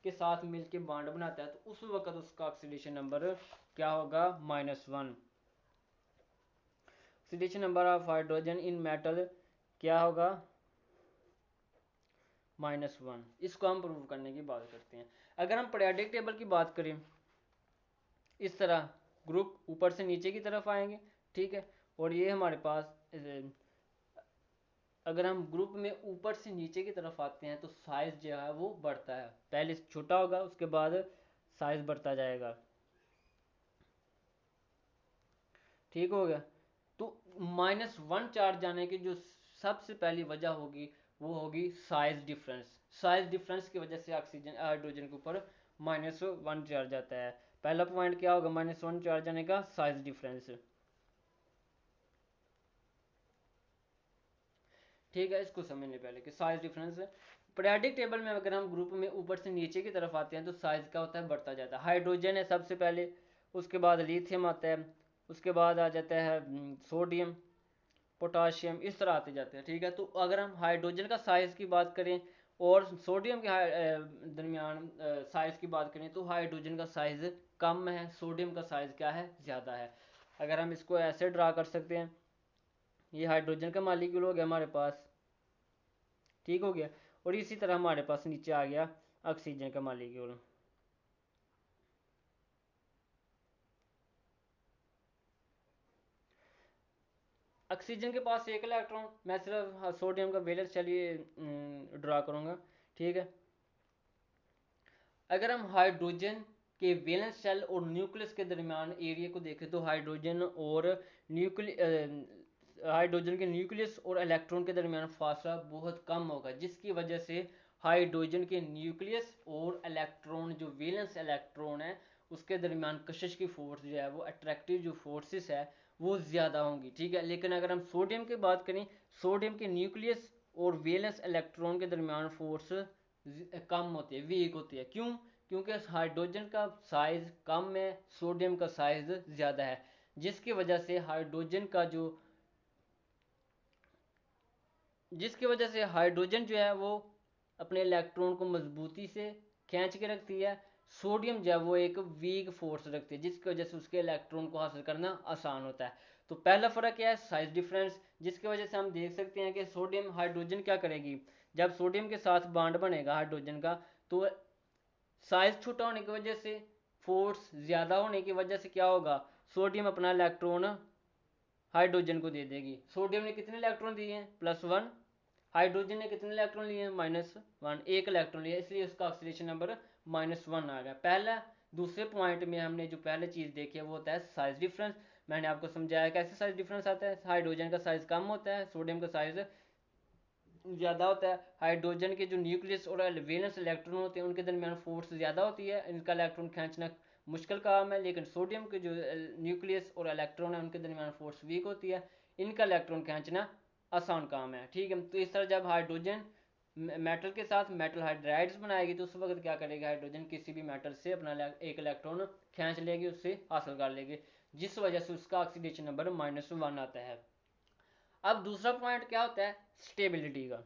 के साथ मिलकर बॉन्ड बनाता है तो उस वक्त उसका ऑक्सीडेशन नंबर क्या होगा -1। Oxidation number of hydrogen in metal क्या होगा -1। इसको हम प्रूव करने की बात करते हैं। अगर हम पीरियोडिक टेबल की बात करें, इस तरह ग्रुप ऊपर से नीचे की तरफ आएंगे, ठीक है, और ये हमारे पास अगर हम ग्रुप में ऊपर से नीचे की तरफ आते हैं तो साइज जो है वो बढ़ता है, पहले छोटा होगा उसके बाद साइज बढ़ता जाएगा, ठीक हो गया। तो -1 चार्ज जाने की जो सबसे पहली वजह होगी वो होगी साइज डिफरेंस। साइज डिफरेंस की वजह से ऑक्सीजन हाइड्रोजन के ऊपर -1 चार्ज आता है। पहला पॉइंट क्या होगा -1 चार्ज आने का, साइज डिफरेंस, ठीक है। इसको समझने पहले कि साइज डिफरेंस पीरियोडिक टेबल में अगर हम ग्रुप में ऊपर से नीचे की तरफ आते हैं तो साइज क्या होता है, बढ़ता जाता है। हाइड्रोजन है सबसे पहले, उसके बाद लिथियम आता है, उसके बाद आ जाता है सोडियम, पोटाशियम, इस तरह आते जाते हैं, ठीक है। तो अगर हम हाइड्रोजन का साइज की बात करें और सोडियम के दरमियान साइज की बात करें तो हाइड्रोजन का साइज कम है, सोडियम का साइज क्या है, ज़्यादा है। अगर हम इसको ऐसे ड्रा कर सकते हैं, ये हाइड्रोजन का मालिक्यूल हो गया हमारे पास, ठीक हो गया, और इसी तरह हमारे पास नीचे आ गया ऑक्सीजन का मालिक्यूल। ऑक्सीजन के पास 1 इलेक्ट्रॉन, मैं सिर्फ सोडियम का वैलेंस चलिए ड्रा करूंगा, ठीक है। अगर हम हाइड्रोजन के वैलेंस शेल और न्यूक्लियस के दरमियान एरिया को देखें तो हाइड्रोजन और हाइड्रोजन के न्यूक्लियस और इलेक्ट्रॉन के दरमियान फासला बहुत कम होगा, जिसकी वजह से हाइड्रोजन के न्यूक्लियस और इलेक्ट्रॉन जो वैलेंस इलेक्ट्रॉन है उसके दरमियान कशिश की फोर्स जो है वो अट्रैक्टिव जो फोर्सेस है वो ज़्यादा होंगी, ठीक है। लेकिन अगर हम सोडियम की बात करें, सोडियम के न्यूक्लियस और वैलेंस इलेक्ट्रॉन के दरमियान फोर्स कम होती है, वीक होती है। क्यों? क्योंकि हाइड्रोजन का साइज कम है, सोडियम का साइज ज़्यादा है, जिसकी वजह से हाइड्रोजन जो है वो अपने इलेक्ट्रॉन को मजबूती से खींच के रखती है, सोडियम जो है वो एक वीक फोर्स रखती है, जिसकी वजह से उसके इलेक्ट्रॉन को हासिल करना आसान होता है। तो पहला फ़र्क क्या है, साइज डिफरेंस, जिसकी वजह से हम देख सकते हैं कि सोडियम हाइड्रोजन क्या करेगी, जब सोडियम के साथ बॉन्ड बनेगा हाइड्रोजन का, तो साइज छोटा होने की वजह से, फोर्स ज़्यादा होने की वजह से क्या होगा, सोडियम अपना इलेक्ट्रॉन हाइड्रोजन को दे देगी। सोडियम ने कितने इलेक्ट्रॉन दिए हैं, +1, हाइड्रोजन ने कितने इलेक्ट्रॉन लिए हैं, -1, एक इलेक्ट्रॉन लिया, इसलिए उसका ऑक्सीडेशन नंबर -1 आ गया। पहला दूसरे पॉइंट में हमने जो पहले चीज़ देखी है वो होता है साइज डिफरेंस। मैंने आपको समझाया कैसे साइज डिफरेंस आता है, हाइड्रोजन का साइज कम होता है, सोडियम का साइज ज़्यादा होता है। हाइड्रोजन के जो न्यूक्लियस और वैलेंस इलेक्ट्रॉन होते हैं उनके दरमियान फोर्स ज़्यादा होती है, इनका इलेक्ट्रॉन खींचना मुश्किल काम है। लेकिन सोडियम के जो न्यूक्लियस और इलेक्ट्रॉन है उनके दरमियान फोर्स वीक होती है, इनका इलेक्ट्रॉन खींचना आसान काम है, ठीक है। तो इस तरह जब हाइड्रोजन मेटल के साथ मेटल हाइड्राइड्स बनाएगी तो उस वक्त क्या करेगी, हाइड्रोजन किसी भी मेटल से अपना एक इलेक्ट्रॉन खींच लेगी, उससे हासिल कर लेगी, जिस वजह से उसका ऑक्सीडेशन नंबर -1 आता है। अब दूसरा पॉइंट क्या होता है, स्टेबिलिटी का,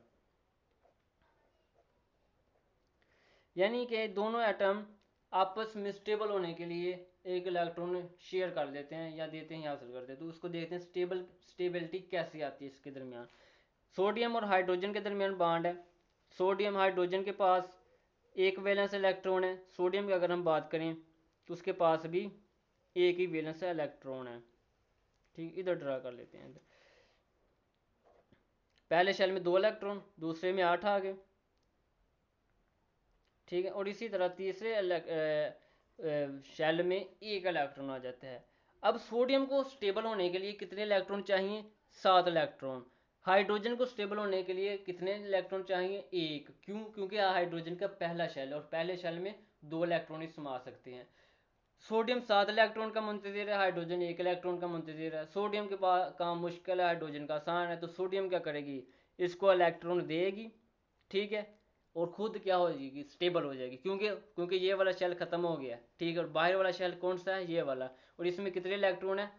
यानी कि दोनों एटम आपस में स्टेबल होने के लिए एक इलेक्ट्रॉन शेयर कर देते हैं या देते हैं या हासिल करते हैं, तो उसको देखते हैं स्टेबिलिटी कैसी आती है इसके दरमियान। सोडियम और हाइड्रोजन के दरमियान बॉन्ड है, सोडियम हाइड्रोजन के पास एक वैलेंस इलेक्ट्रॉन है, सोडियम की अगर हम बात करें तो उसके पास भी एक ही वैलेंस इलेक्ट्रॉन है, ठीक। इधर ड्रा कर लेते हैं, पहले शेल में 2 इलेक्ट्रॉन, दूसरे में 8 आ गए, ठीक है। और इसी तरह तीसरे शेल में एक इलेक्ट्रॉन आ जाता है। अब सोडियम को स्टेबल होने के लिए कितने इलेक्ट्रॉन चाहिए, 7 इलेक्ट्रॉन। हाइड्रोजन को स्टेबल होने के लिए कितने इलेक्ट्रॉन चाहिए, एक। क्यों, क्योंकि हाइड्रोजन का पहला शेल और पहले शेल में 2 इलेक्ट्रॉन ही समा सकते हैं। सोडियम 7 इलेक्ट्रॉन का मुंतजिर है, हाइड्रोजन 1 इलेक्ट्रॉन का मुंतजिर है। सोडियम के पास काम मुश्किल है, हाइड्रोजन का आसान है, तो सोडियम क्या करेगी, इसको इलेक्ट्रॉन देगी, ठीक है, और खुद क्या हो जाएगी, स्टेबल हो जाएगी, क्योंकि क्योंकि ये वाला शेल खत्म हो गया, ठीक है। और बाहर वाला शेल कौन सा है, ये वाला, और इसमें कितने इलेक्ट्रॉन है,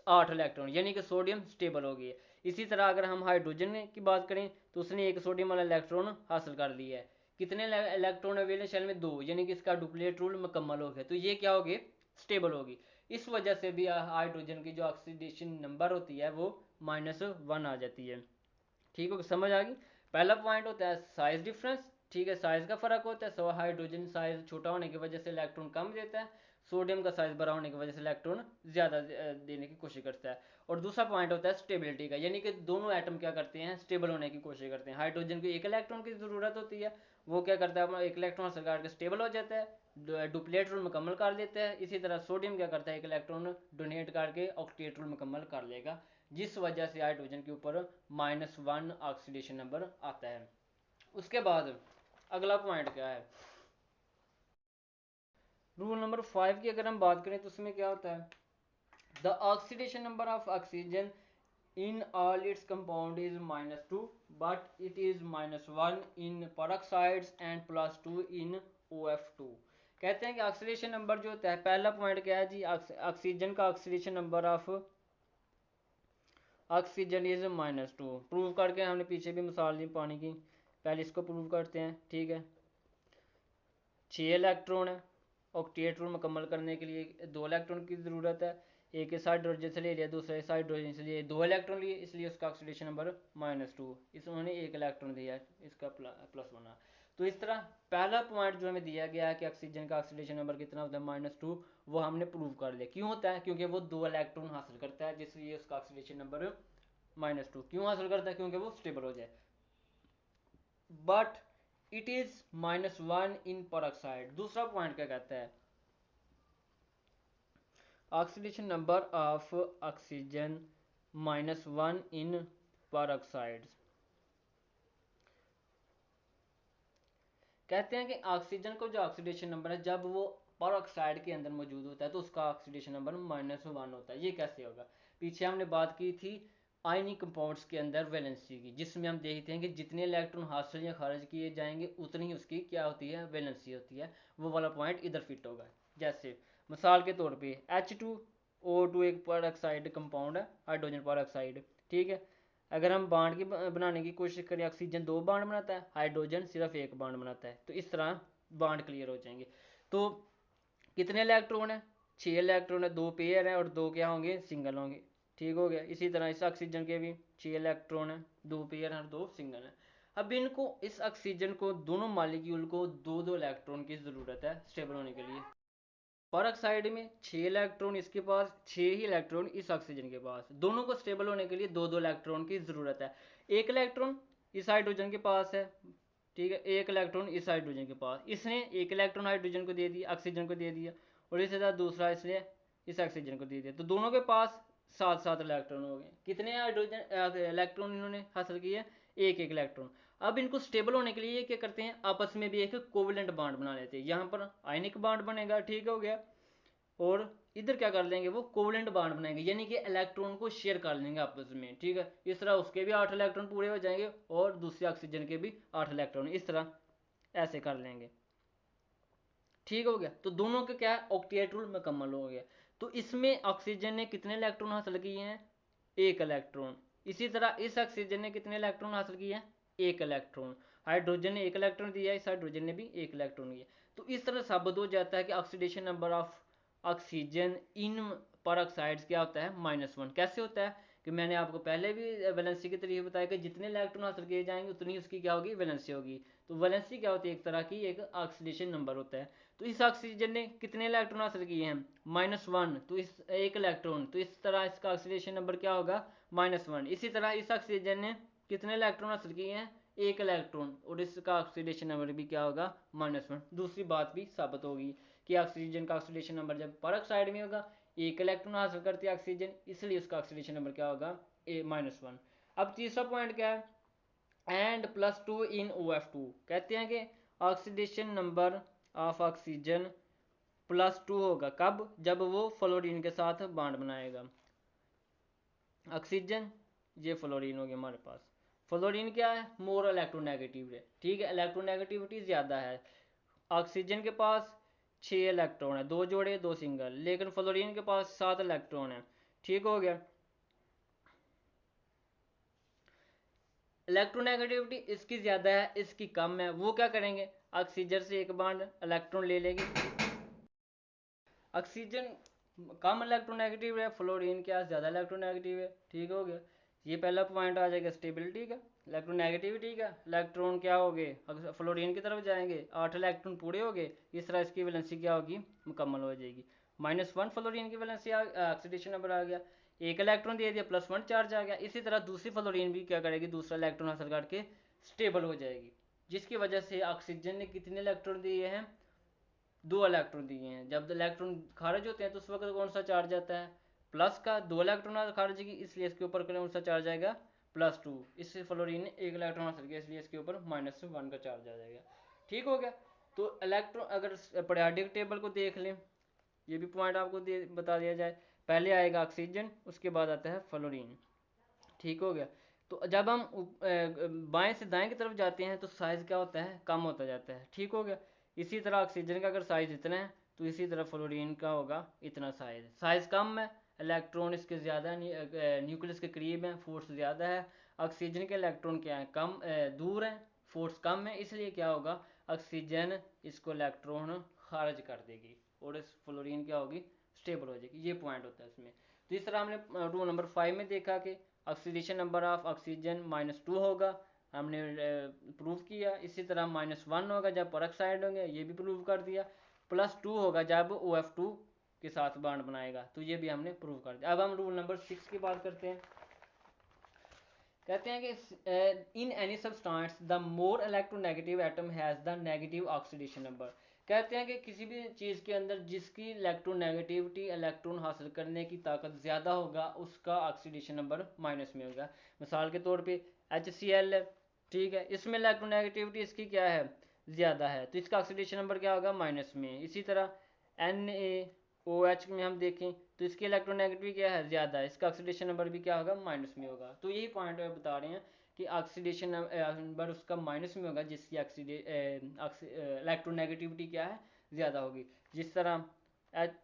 8 इलेक्ट्रॉन, यानी कि सोडियम स्टेबल हो गई है। इसी तरह अगर हम हाइड्रोजन की बात करें तो उसने एक सोडियम वाला इलेक्ट्रॉन हासिल कर लिया है, कितने इलेक्ट्रॉन अवेलेबल शेल में, 2, यानी कि इसका डुप्लीकेट रूल मुकम्मल हो गया, तो ये क्या होगी, स्टेबल होगी। इस वजह से भी हाइड्रोजन की जो ऑक्सीडेशन नंबर होती है वो -1 आ जाती है, ठीक है, समझ आ गई। पहला पॉइंट होता है साइज डिफरेंस, ठीक है, साइज का फर्क होता है। सो हाइड्रोजन साइज छोटा होने की वजह से इलेक्ट्रॉन कम देता है, सोडियम का साइज बड़ा होने की वजह से इलेक्ट्रॉन ज़्यादा देने की कोशिश करता है। और दूसरा पॉइंट होता है स्टेबिलिटी का, यानी कि दोनों एटम क्या करते हैं, स्टेबल होने की कोशिश करते हैं। हाइड्रोजन को एक इलेक्ट्रॉन की ज़रूरत होती है, वो क्या करता है, अपना एक इलेक्ट्रॉन हासिल करके स्टेबल हो जाता है, डुप्लीकेट रूल मुकम्मल कर लेता है। इसी तरह सोडियम क्या करता है, एक इलेक्ट्रॉन डोनेट करके ऑक्टेट रूल मुकम्मल कर लेगा, जिस वजह से हाइड्रोजन के ऊपर -1 ऑक्सीडेशन नंबर आता है। उसके बाद अगला पॉइंट क्या है, रूल नंबर 5 की अगर हम बात करें तो उसमें क्या होता है, the oxidation number of oxygen in all its compound is -2 but it is -1 in peroxides and +2 in OF2। कहते हैं कि ऑक्सीडेशन नंबर जो होता है, पहला पॉइंट क्या है जी, ऑक्सीजन का oxidation number of oxygen is -2। Prove करके हमने पीछे भी मिसाल दी पानी की, पहले इसको प्रूव करते हैं, ठीक है। 6 इलेक्ट्रॉन है, ऑक्टेट रूल मुकम्मल करने के लिए 2 इलेक्ट्रॉन की ज़रूरत है, एक इस हाइड्रोजन से ले लिया, दूसरा इस हाइड्रोजन से लिए, 2 इलेक्ट्रॉन लिए, इसलिए उसका ऑक्सीडेशन नंबर -2, इस उन्होंने 1 इलेक्ट्रॉन दिया, इसका +1। तो इस तरह पहला पॉइंट जो हमें दिया गया है कि ऑक्सीजन का ऑक्सीडेशन नंबर कितना होता है, -2, वो हमने प्रूव कर लिया। क्यों होता है, क्योंकि वो 2 इलेक्ट्रॉन हासिल करता है, जिसलिए उसका ऑक्सीडेशन नंबर -2 क्यों हासिल करता है, क्योंकि वो स्टेबल हो जाए। But it is -1 in peroxide. दूसरा पॉइंट क्या कहता है, ऑक्सीडेशन नंबर ऑफ ऑक्सीजन -1 इन पेरोक्साइड्स। कहते हैं कि ऑक्सीजन को जो ऑक्सीडेशन नंबर है जब वो पेरोक्साइड के अंदर मौजूद होता है तो उसका ऑक्सीडेशन नंबर -1 होता है। ये कैसे होगा, पीछे हमने बात की थी आयनिक कंपाउंड्स के अंदर वैलेंसी की, जिसमें हम देखते हैं कि जितने इलेक्ट्रॉन हासिल या खारिज किए जाएंगे उतनी ही उसकी क्या होती है, वैलेंसी होती है। वो वाला पॉइंट इधर फिट होगा। जैसे मिसाल के तौर पे H2O2 एक पेरोक्साइड कंपाउंड है, हाइड्रोजन पेरोक्साइड, ठीक है। अगर हम बांड की बनाने की कोशिश करें, ऑक्सीजन 2 बांड बनाता है, हाइड्रोजन सिर्फ 1 बांड बनाता है, तो इस तरह बांड क्लियर हो जाएंगे। तो कितने इलेक्ट्रॉन है, 6 इलेक्ट्रॉन है, 2 पेयर है और 2 क्या होंगे, सिंगल होंगे, ठीक हो गया। इसी तरह इस ऑक्सीजन के भी 6 इलेक्ट्रॉन है, 2 पेयर है और 2 सिंगल है। अब इनको इस ऑक्सीजन को दोनों मॉलिक्यूल को दो दो इलेक्ट्रॉन की ज़रूरत है स्टेबल होने के लिए। पेरोक्साइड में 6 इलेक्ट्रॉन इसके पास, 6 ही इलेक्ट्रॉन इस ऑक्सीजन के पास। दोनों को स्टेबल होने के लिए दो दो इलेक्ट्रॉन की ज़रूरत है। एक इलेक्ट्रॉन इस हाइड्रोजन के पास है, ठीक है, एक इलेक्ट्रॉन इस हाइड्रोजन के पास। इसने एक इलेक्ट्रॉन हाइड्रोजन को दे दिया, ऑक्सीजन को दे दिया, और इसी तरह दूसरा इसने इस ऑक्सीजन को दे दिया। तो दोनों के पास 7 इलेक्ट्रॉन हो गए। कितने हाइड्रोजन इलेक्ट्रॉन इन्होंने हासिल किए? एक एक इलेक्ट्रॉन। अब इनको स्टेबल होने के लिए क्या करते हैं, आपस में भी एक कोवेलेंट बॉन्ड बना लेते हैं। यहाँ पर आयनिक बॉन्ड बनेगा, ठीक हो गया, और इधर क्या कर लेंगे, वो कोवेलेंट बॉन्ड बनाएंगे, यानी कि इलेक्ट्रॉन को शेयर कर लेंगे आपस में, ठीक है। इस तरह उसके भी 8 इलेक्ट्रॉन पूरे हो जाएंगे और दूसरे ऑक्सीजन के भी 8 इलेक्ट्रॉन, इस तरह ऐसे कर लेंगे, ठीक हो गया। तो दोनों का क्या है, ऑक्टेट रूल मुकम्मल हो गया। तो इसमें ऑक्सीजन ने कितने इलेक्ट्रॉन हासिल किए हैं? एक इलेक्ट्रॉन। इसी तरह इस ऑक्सीजन ने कितने इलेक्ट्रॉन हासिल किए हैं? एक इलेक्ट्रॉन। हाइड्रोजन ने एक इलेक्ट्रॉन दिया, इस हाइड्रोजन ने भी एक इलेक्ट्रॉन दिया। तो इस तरह साबित हो जाता है कि oxidation number of oxygen in peroxides क्या होता है? -1। कैसे होता है कि मैंने आपको पहले भी वैलेंसी के तरीके बताया कि जितने इलेक्ट्रॉन हासिल किए जाएंगे उतनी उसकी क्या होगी? वैलेंसी होगी। तो वैलेंसी क्या होती है? एक तरह की एक ऑक्सीडेशन नंबर होता है। तो इस ऑक्सीजन ने कितने इलेक्ट्रॉन हासिल किए हैं? -1। तो इस एक इलेक्ट्रॉन, तो इस तरह इसका ऑक्सीडेशन नंबर क्या होगा? -1। इसी तरह इस ऑक्सीजन ने कितने इलेक्ट्रॉन हासिल किए हैं? एक इलेक्ट्रॉन, और इसका ऑक्सीडेशन नंबर भी क्या होगा? -1। दूसरी बात भी साबित होगी कि ऑक्सीजन का ऑक्सीडेशन नंबर जब पेरोक्साइड में होगा, एक इलेक्ट्रॉन हासिल करती है ऑक्सीजन, इसलिए उसका ऑक्सीडेशन नंबर क्या होगा? -1। अब तीसरा पॉइंट क्या है? And +2 in OF2। कहते हैं कि ऑक्सीडेशन नंबर ऑफ ऑक्सीजन +2 होगा। कब? जब वो फ्लोरीन के साथ बॉन्ड बनाएगा। ऑक्सीजन, ये फ्लोरीन हो गया हमारे पास। फ्लोरीन क्या है? मोर इलेक्ट्रोनेगेटिव है, ठीक है, इलेक्ट्रोनेगेटिविटी ज़्यादा है। ऑक्सीजन के पास 6 इलेक्ट्रॉन है, 2 जोड़े 2 सिंगल, लेकिन फ्लोरीन के पास 7 इलेक्ट्रॉन है, ठीक हो गया। इलेक्ट्रोनेगेटिविटी इसकी ज़्यादा है, इसकी कम है। वो क्या करेंगे? ऑक्सीजन से एक बॉन्ड इलेक्ट्रॉन ले लेंगे। ऑक्सीजन कम इलेक्ट्रोनेगेटिव है, फ्लोरीन क्या ज़्यादा इलेक्ट्रोनेगेटिव है, ठीक हो गया। ये पहला पॉइंट आ जाएगा स्टेबिलिटी का, इलेक्ट्रोनेगेटिविटी का। इलेक्ट्रॉन क्या हो गए? फ्लोरीन की तरफ जाएंगे, 8 इलेक्ट्रॉन पूरे हो गए। इस तरह इसकी वैलेंसी क्या होगी? मुकम्मल हो जाएगी। -1 फ्लोरीन की वैलेंसी, ऑक्सीडेशन नंबर आ गया। एक इलेक्ट्रॉन दे दिया, +1 चार्ज आ गया। इसी तरह दूसरी फ्लोरीन भी क्या करेगी? दूसरा इलेक्ट्रॉन हासिल करके स्टेबल हो जाएगी, जिसकी वजह से ऑक्सीजन ने कितने इलेक्ट्रॉन दिए हैं? 2 इलेक्ट्रॉन दिए हैं। जब इलेक्ट्रॉन खारिज होते हैं तो उस वक्त कौन सा चार्ज आता है? प्लस का। 2 इलेक्ट्रॉन खारिज की, इसलिए इसके ऊपर कौन सा चार्ज आएगा? +2। इससे फ्लोरीन ने एक इलेक्ट्रॉन हासिल किया, इसलिए इसके ऊपर -1 का चार्ज आ जाएगा, ठीक हो गया। तो इलेक्ट्रॉन अगर पीरियोडिक टेबल को देख लें, ये भी पॉइंट आपको बता दिया जाए। पहले आएगा ऑक्सीजन, उसके बाद आता है फ्लोरीन, ठीक हो गया। तो जब हम बाएं से दाएं की तरफ जाते हैं तो साइज़ क्या होता है? कम होता जाता है, ठीक हो गया। इसी तरह ऑक्सीजन का अगर साइज़ इतना है तो इसी तरह फ्लोरीन का होगा इतना साइज़। साइज़ कम है, इलेक्ट्रॉन इसके ज़्यादा न्यूक्लियस के करीब है, फोर्स ज़्यादा है। ऑक्सीजन के इलेक्ट्रॉन क्या है? कम दूर है, फोर्स कम है, इसलिए क्या होगा? ऑक्सीजन इसको इलेक्ट्रॉन खारिज कर देगी और इस फ्लोरीन क्या होगी? स्टेबल हो जाएगी। ये पॉइंट होता है इसमें। तो इस तरह हमने रूल नंबर 5 में देखा कि ऑक्सीडेशन नंबर ऑफ ऑक्सीजन -2 होगा, हमने प्रूव किया। इसी तरह -1 होगा जब पेरोक्साइड होंगे, ये भी प्रूव कर दिया। +2 होगा जब OF2 के साथ बॉन्ड बनाएगा, तो ये भी हमने प्रूव कर दिया। अब हम रूल नंबर 6 की बात करते हैं। कहते हैं कि in any substance the more electronegative atom has the negative oxidation number. कहते हैं कि किसी भी चीज़ के अंदर जिसकी इलेक्ट्रोनेगेटिविटी, इलेक्ट्रॉन हासिल करने की ताकत ज़्यादा होगा, उसका ऑक्सीडेशन नंबर माइनस में होगा। मिसाल के तौर पे HCl है, ठीक है, इसमें इलेक्ट्रोनेगेटिविटी इसकी क्या है? ज़्यादा है, तो इसका ऑक्सीडेशन नंबर क्या होगा? माइनस में। इसी तरह NaOH में हम देखें तो इसकी इलेक्ट्रोनेगेटिविटी क्या है? ज़्यादा है, इसका ऑक्सीडेशन नंबर भी क्या होगा? माइनस में होगा। तो यही पॉइंट बता रहे हैं कि ऑक्सीडेशन नंबर उसका माइनस में होगा जिसकी इलेक्ट्रोनेगेटिविटी क्या है? ज़्यादा होगी। जिस तरह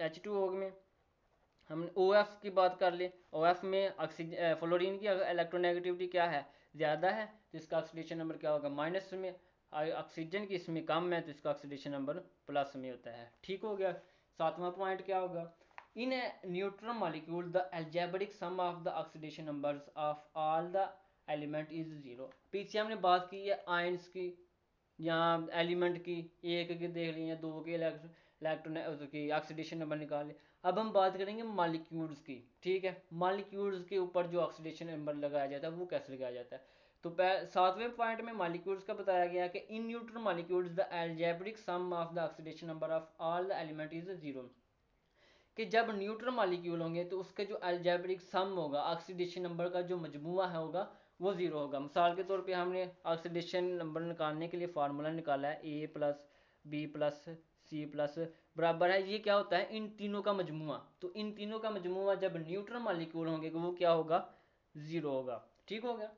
H2O में हम OF की बात कर ले, OF में ऑक्सीजन फ्लोरीन की इलेक्ट्रोनेगेटिविटी क्या है? ज़्यादा है, तो इसका ऑक्सीडेशन नंबर क्या होगा? माइनस में। ऑक्सीजन की इसमें कम है तो इसका ऑक्सीडेशन नंबर प्लस में होता है, ठीक हो गया। 7वां पॉइंट क्या होगा? In a neutron molecule the algebraic sum of the oxidation numbers of all the element is zero. पीछे हमने बात की है आयंस की, यहाँ एलिमेंट की, एक के देख लिए, दो के इलेक्ट्रॉन की ऑक्सीडेशन नंबर निकाल लिया। अब हम बात करेंगे मॉलिक्यूल्स की, ठीक है। मॉलिक्यूल्स के ऊपर जो ऑक्सीडेशन नंबर लगाया जाता है वो कैसे लगाया जाता है। तो 7वें पॉइंट में मॉलिक्यूल्स का बताया गया कि in neutral molecules the algebraic sum of the oxidation number of all the element is zero. कि जब न्यूट्रल मॉलिक्यूल होंगे तो उसके जो अलजेब्रिक सम होगा, ऑक्सीडेशन नंबर का जो मजमुआ है होगा, वो जीरो होगा। मिसाल के तौर पे हमने ऑक्सीडेशन नंबर निकालने के लिए फार्मूला निकाला है A plus B plus C plus बराबर है, ये क्या होता है, इन तीनों का मजमुआ। तो इन तीनों का मजमुआ जब न्यूट्रल मॉलिक्यूल होंगे वो क्या होगा, जीरो होगा। ठीक हो गया।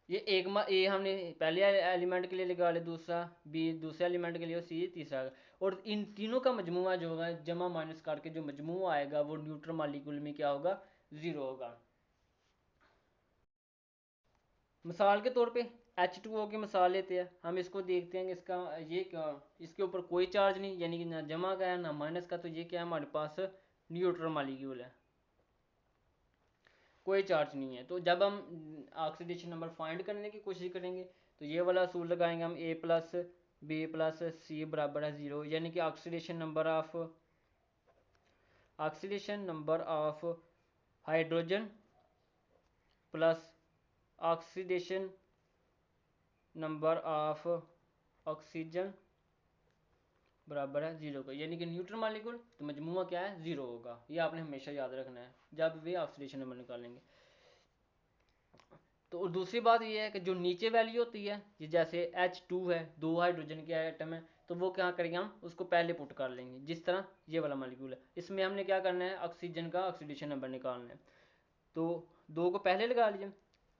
ये ए हमने पहले एलिमेंट के लिए लगा लिया, दूसरा बी दूसरे एलिमेंट के लिए, सी तीसरा। और इन तीनों का मजमुआ जो होगा, जमा माइनस करके जो मजमुआ आएगा वो न्यूट्रल मॉलिक्यूल में क्या होगा, जीरो होगा। मिसाल के तौर पे H2O की मिसाल लेते हैं, हम इसको देखते हैं कि इसका ये क्या, इसके ऊपर कोई चार्ज नहीं, यानी कि ना जमा का है ना माइनस का, तो ये क्या है, हमारे पास न्यूट्रल मॉलिक्यूल है, कोई चार्ज नहीं है। तो जब हम ऑक्सीडेशन नंबर फाइंड करने की कोशिश करेंगे तो ये वाला असूल लगाएंगे हम, ए प्लस बी प्लस सी बराबर है जीरो, यानी कि oxidation number of hydrogen plus oxidation number of oxygen बराबर है जीरो का, यानी कि न्यूट्रल मॉलिक्यूल तो मजमुआ क्या है, जीरो होगा। ये आपने हमेशा याद रखना है जब भी ऑक्सीडेशन नंबर निकालेंगे। तो और दूसरी बात ये है कि जो नीचे वैल्यू होती है, ये जैसे H2 है, दो हाइड्रोजन के आइटम है, तो वो क्या करेंगे, हम उसको पहले पुट कर लेंगे। जिस तरह ये वाला मॉलिक्यूल है, इसमें हमने क्या करना है, ऑक्सीजन का ऑक्सीडेशन नंबर निकालना है। तो दो को पहले लगा लिया।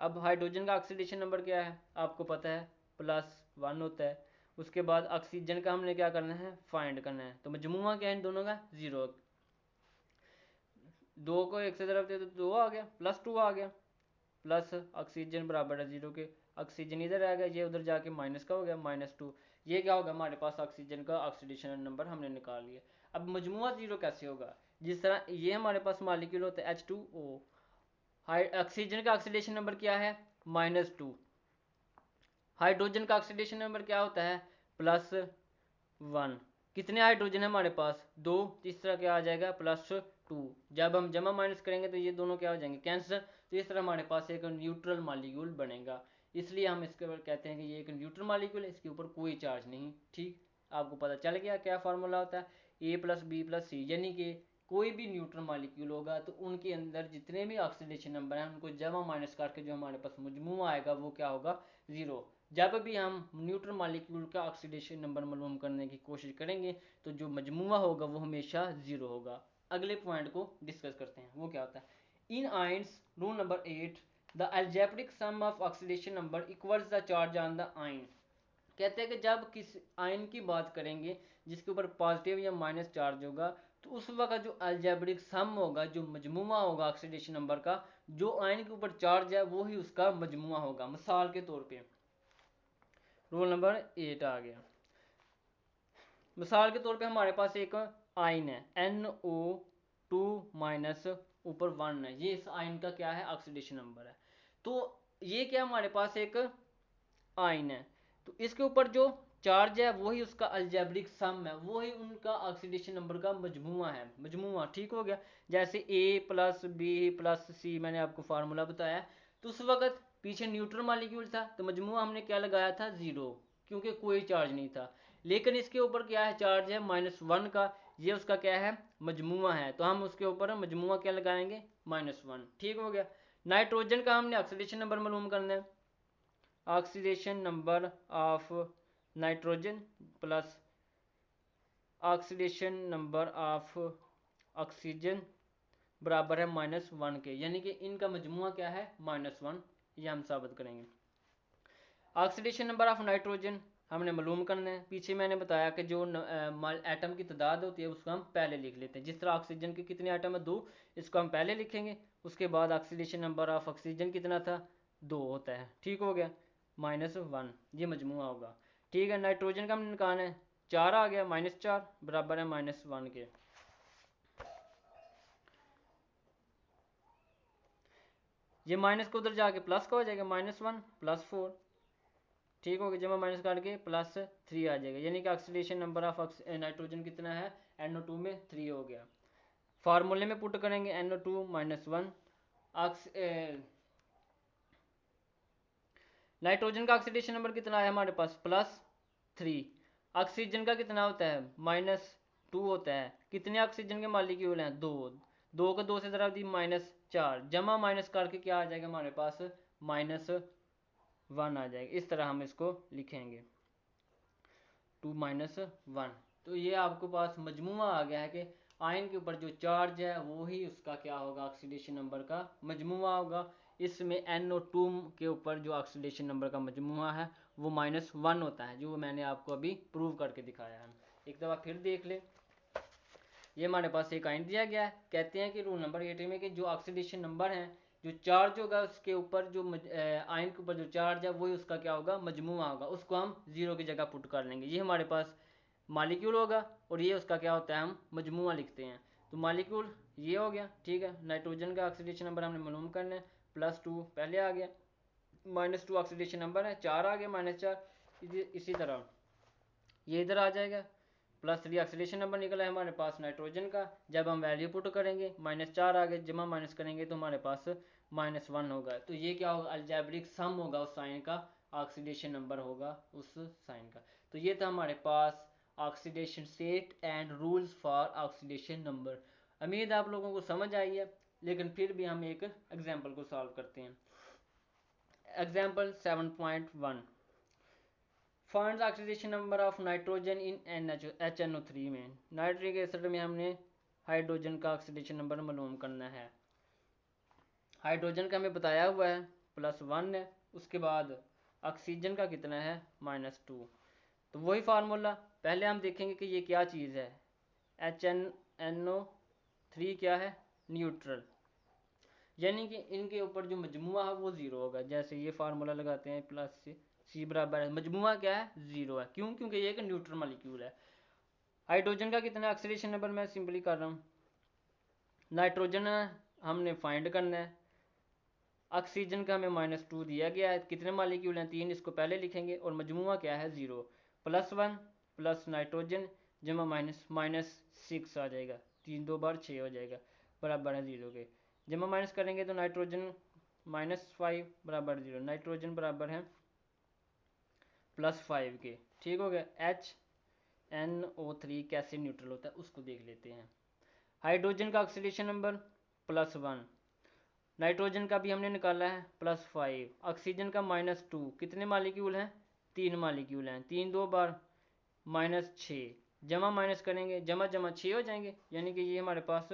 अब हाइड्रोजन का ऑक्सीडेशन नंबर क्या है, आपको पता है, +1 होता है। उसके बाद ऑक्सीजन का हमने क्या करना है, फाइंड करना है। तो मजमुआ क्या है इन दोनों का, जीरो। दो को एक से तरफ दे तो दो आ गया, +2 आ गया, प्लस ऑक्सीजन बराबर है जीरो के, ऑक्सीजन इधर आ गया, ये उधर जाके माइनस का हो गया, -2। ये क्या होगा, हमारे पास ऑक्सीजन का ऑक्सीडेशन नंबर हमने निकाल लिया। अब मजमुआ जीरो कैसे होगा, जिस तरह ये हमारे पास मॉलिक्यूल होता है H2O, ऑक्सीजन का ऑक्सीडेशन नंबर क्या है, -2। हाइड्रोजन का ऑक्सीडेशन नंबर क्या होता है, +1। कितने हाइड्रोजन है हमारे पास, दो, तीसरा क्या आ जाएगा, +2। जब हम जमा माइनस करेंगे तो ये दोनों क्या हो जाएंगे, कैंसर। तो इस तरह हमारे पास एक न्यूट्रल मॉलिक्यूल बनेगा। इसलिए हम इसके ऊपर कहते हैं कि ये एक न्यूट्रल मॉलिक्यूल है, इसके ऊपर कोई चार्ज नहीं। ठीक, आपको पता चल गया क्या फार्मूला होता है, ए प्लस बी प्लस सी, यानी कि कोई भी न्यूट्रल मॉलिक्यूल होगा तो उनके अंदर जितने भी ऑक्सीडेशन नंबर हैं उनको जमा माइनस करके जो हमारे पास मजमूआ आएगा वो क्या होगा, जीरो। जब भी हम न्यूट्रल मॉलिक्यूल का ऑक्सीडेशन नंबर मालूम करने की कोशिश करेंगे तो जो मजमूआ होगा वो हमेशा जीरो होगा। अगले पॉइंट को डिस्कस करते हैं, वो क्या होता है, in ions, rule number 8, the algebraic sum of oxidation number equals the charge on the ion. कहते हैं कि जब किसी आयन की बात करेंगे जिसके ऊपर पॉजिटिव या माइनस चार्ज होगा, तो उस वक्त जो अलजेब्रिक सम होगा, जो मजमुआ होगा ऑक्सीडेशन नंबर का, जो आयन के ऊपर चार्ज है वो ही उसका मजमुआ होगा। मिसाल के तौर पे रूल नंबर 8 आ गया। मिसाल के तौर पे हमारे पास एक आयन है NO2 माइनस, ऊपर 1 है, ये इस आयन का क्या है, ऑक्सीडेशन नंबर है। तो ये क्या हमारे पास एक आयन है, तो इसके ऊपर जो चार्ज है वही उसका अलजेब्रिक सम है, वही उनका ऑक्सीडेशन नंबर का मजमुआ है, मजमुआ। ठीक हो गया। जैसे A प्लस बी प्लस सी मैंने आपको फार्मूला बताया, तो उस वक्त पीछे न्यूट्रल मॉलिक्यूल था तो मजमुआ हमने क्या लगाया था, जीरो, क्योंकि कोई चार्ज नहीं था। लेकिन इसके ऊपर क्या है, चार्ज है -1 का, ये उसका क्या है, मजमुआ है, तो हम उसके ऊपर मजमुआ क्या लगाएंगे, -1। ठीक हो गया। नाइट्रोजन का हमने ऑक्सीडेशन नंबर मालूम करना है, oxidation number of nitrogen plus oxidation number of oxygen बराबर है -1 के, यानी कि इनका मजमुआ क्या है, -1। ये हम साबित करेंगे। ऑक्सीडेशन नंबर ऑफ नाइट्रोजन हमने मालूम करना है। पीछे मैंने बताया कि जो एटम की तादाद होती है उसको हम पहले लिख लेते हैं। जिस तरह ऑक्सीजन के कितने एटम है, 2, इसको हम पहले लिखेंगे। उसके बाद ऑक्सीडेशन नंबर ऑफ ऑक्सीजन कितना था, 2 होता है। ठीक हो गया, -1, ये मजमुआ होगा। ठीक है, नाइट्रोजन का हमने निकालना है, 4 आ गया, -4 बराबर है -1 के। ये माइनस को उधर जाके प्लस का हो जाएगा, -1 +4, ठीक हो गया। जमा माइनस काट के +3 आ जाएगा, यानी कि ऑक्सीडेशन नंबर ऑफ नाइट्रोजन कितना है NO2 में 3 हो गया। फार्मूले में पुट करेंगे NO2 -1, नाइट्रोजन का ऑक्सीडेशन नंबर कितना है हमारे पास +3, ऑक्सीजन का कितना होता है -2 होता है। कितने ऑक्सीजन के मॉलिक्यूल हैं 2, 2 को 2 से ज़रा दी -4, जमा माइनस करके क्या आ जाएगा हमारे पास -1 आ जाएगा। इस तरह हम इसको लिखेंगे 2 - 1। तो ये आपके पास मजमुआ आ गया है कि आयन के ऊपर जो चार्ज है वो ही उसका क्या होगा ऑक्सीडेशन नंबर का मजमुआ होगा। इसमें NO2 के ऊपर जो ऑक्सीडेशन नंबर का मजमुआ है वो -1 होता है, जो मैंने आपको अभी प्रूव करके दिखाया है। एक दफ़ा फिर देख ले, ये हमारे पास एक आयन दिया गया है, कहते हैं कि रूल नंबर 8 में कि जो ऑक्सीडेशन नंबर है, जो चार्ज होगा उसके ऊपर, जो आयन के ऊपर जो चार्ज है वही उसका क्या होगा मजमुआ होगा, उसको हम 0 की जगह पुट कर लेंगे। ये हमारे पास मालिक्यूल होगा और ये उसका क्या होता है हम मजमुआ लिखते हैं। तो मालिक्यूल ये हो गया, ठीक है। नाइट्रोजन का ऑक्सीडेशन नंबर हमने मालूम करना है, +2 पहले आ गया, -2 ऑक्सीडेशन नंबर है, 4 आ गया -4। इसी तरह ये इधर आ जाएगा, +3 ऑक्सीडेशन नंबर निकला है हमारे पास नाइट्रोजन का। जब हम वैल्यू पुट करेंगे -4 आ गए, जमा माइनस करेंगे तो हमारे पास -1 होगा। तो ये क्या होगा अलजेब्रिक सम होगा उस साइन का, ऑक्सीडेशन नंबर होगा उस साइन का। तो ये था हमारे पास oxidation state and rules for oxidation number. उम्मीद आप लोगों को समझ आई है, लेकिन फिर भी हम एक एग्जाम्पल को सॉल्व करते हैं। Example 7.1, find oxidation number of nitrogen in HNO3 में। नाइट्रिक एसिड में हमने हाइड्रोजन का ऑक्सीडेशन नंबर मालूम करना है। हाइड्रोजन का हमें बताया हुआ है +1 है, उसके बाद ऑक्सीजन का कितना है -2। तो वही फार्मूला पहले हम देखेंगे कि ये क्या चीज़ है। HNO3 क्या है न्यूट्रल, यानी कि इनके ऊपर जो मजमुआ है वो 0 होगा। जैसे ये फार्मूला लगाते हैं +C बराबर है, मजमुआ क्या है 0 है, क्यों, क्योंकि ये एक न्यूट्रल मॉलिक्यूल है। हाइड्रोजन का कितना ऑक्सीडेशन नंबर मैं सिंपली कर रहा हूँ, नाइट्रोजन हमने फाइंड करना है, ऑक्सीजन का हमें -2 दिया गया है, कितने मॉलिक्यूल हैं 3, इसको पहले लिखेंगे, और मजमुआ क्या है 0, +1 प्लस नाइट्रोजन जमा -6 आ जाएगा, 3 2 बार 6 हो जाएगा, बराबर है 0 के। जमा माइनस करेंगे तो नाइट्रोजन -5 बराबर 0, नाइट्रोजन बराबर है +5 के, ठीक हो गया। HNO3 कैसे न्यूट्रल होता है उसको देख लेते हैं। हाइड्रोजन का ऑक्सीडेशन नंबर +1, नाइट्रोजन का भी हमने निकाला है +5, ऑक्सीजन का -2, कितने मालिक्यूल हैं 3 मालिक्यूल हैं, 3 2 बार -6, जमा माइनस करेंगे जमा जमा 6 हो जाएंगे, यानी कि ये हमारे पास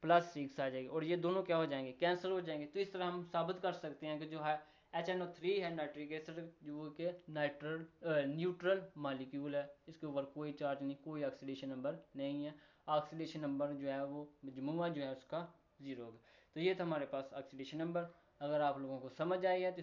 +6 आ जाएगी, और ये दोनों क्या हो जाएंगे कैंसिल हो जाएंगे। तो इस तरह हम साबित कर सकते हैं कि जो है HNO3 है नाइट्रिक एसिड, जो कि न्यूट्रल मालिक्यूल है, इसके ऊपर कोई चार्ज नहीं, कोई ऑक्सीडेशन नंबर नहीं है, ऑक्सीडेशन नंबर जो है वो मजमुआ जो है उसका 0 होगा। तो ये था हमारे पास ऑक्सीडेशन नंबर। अगर आप लोगों को समझ आई है तो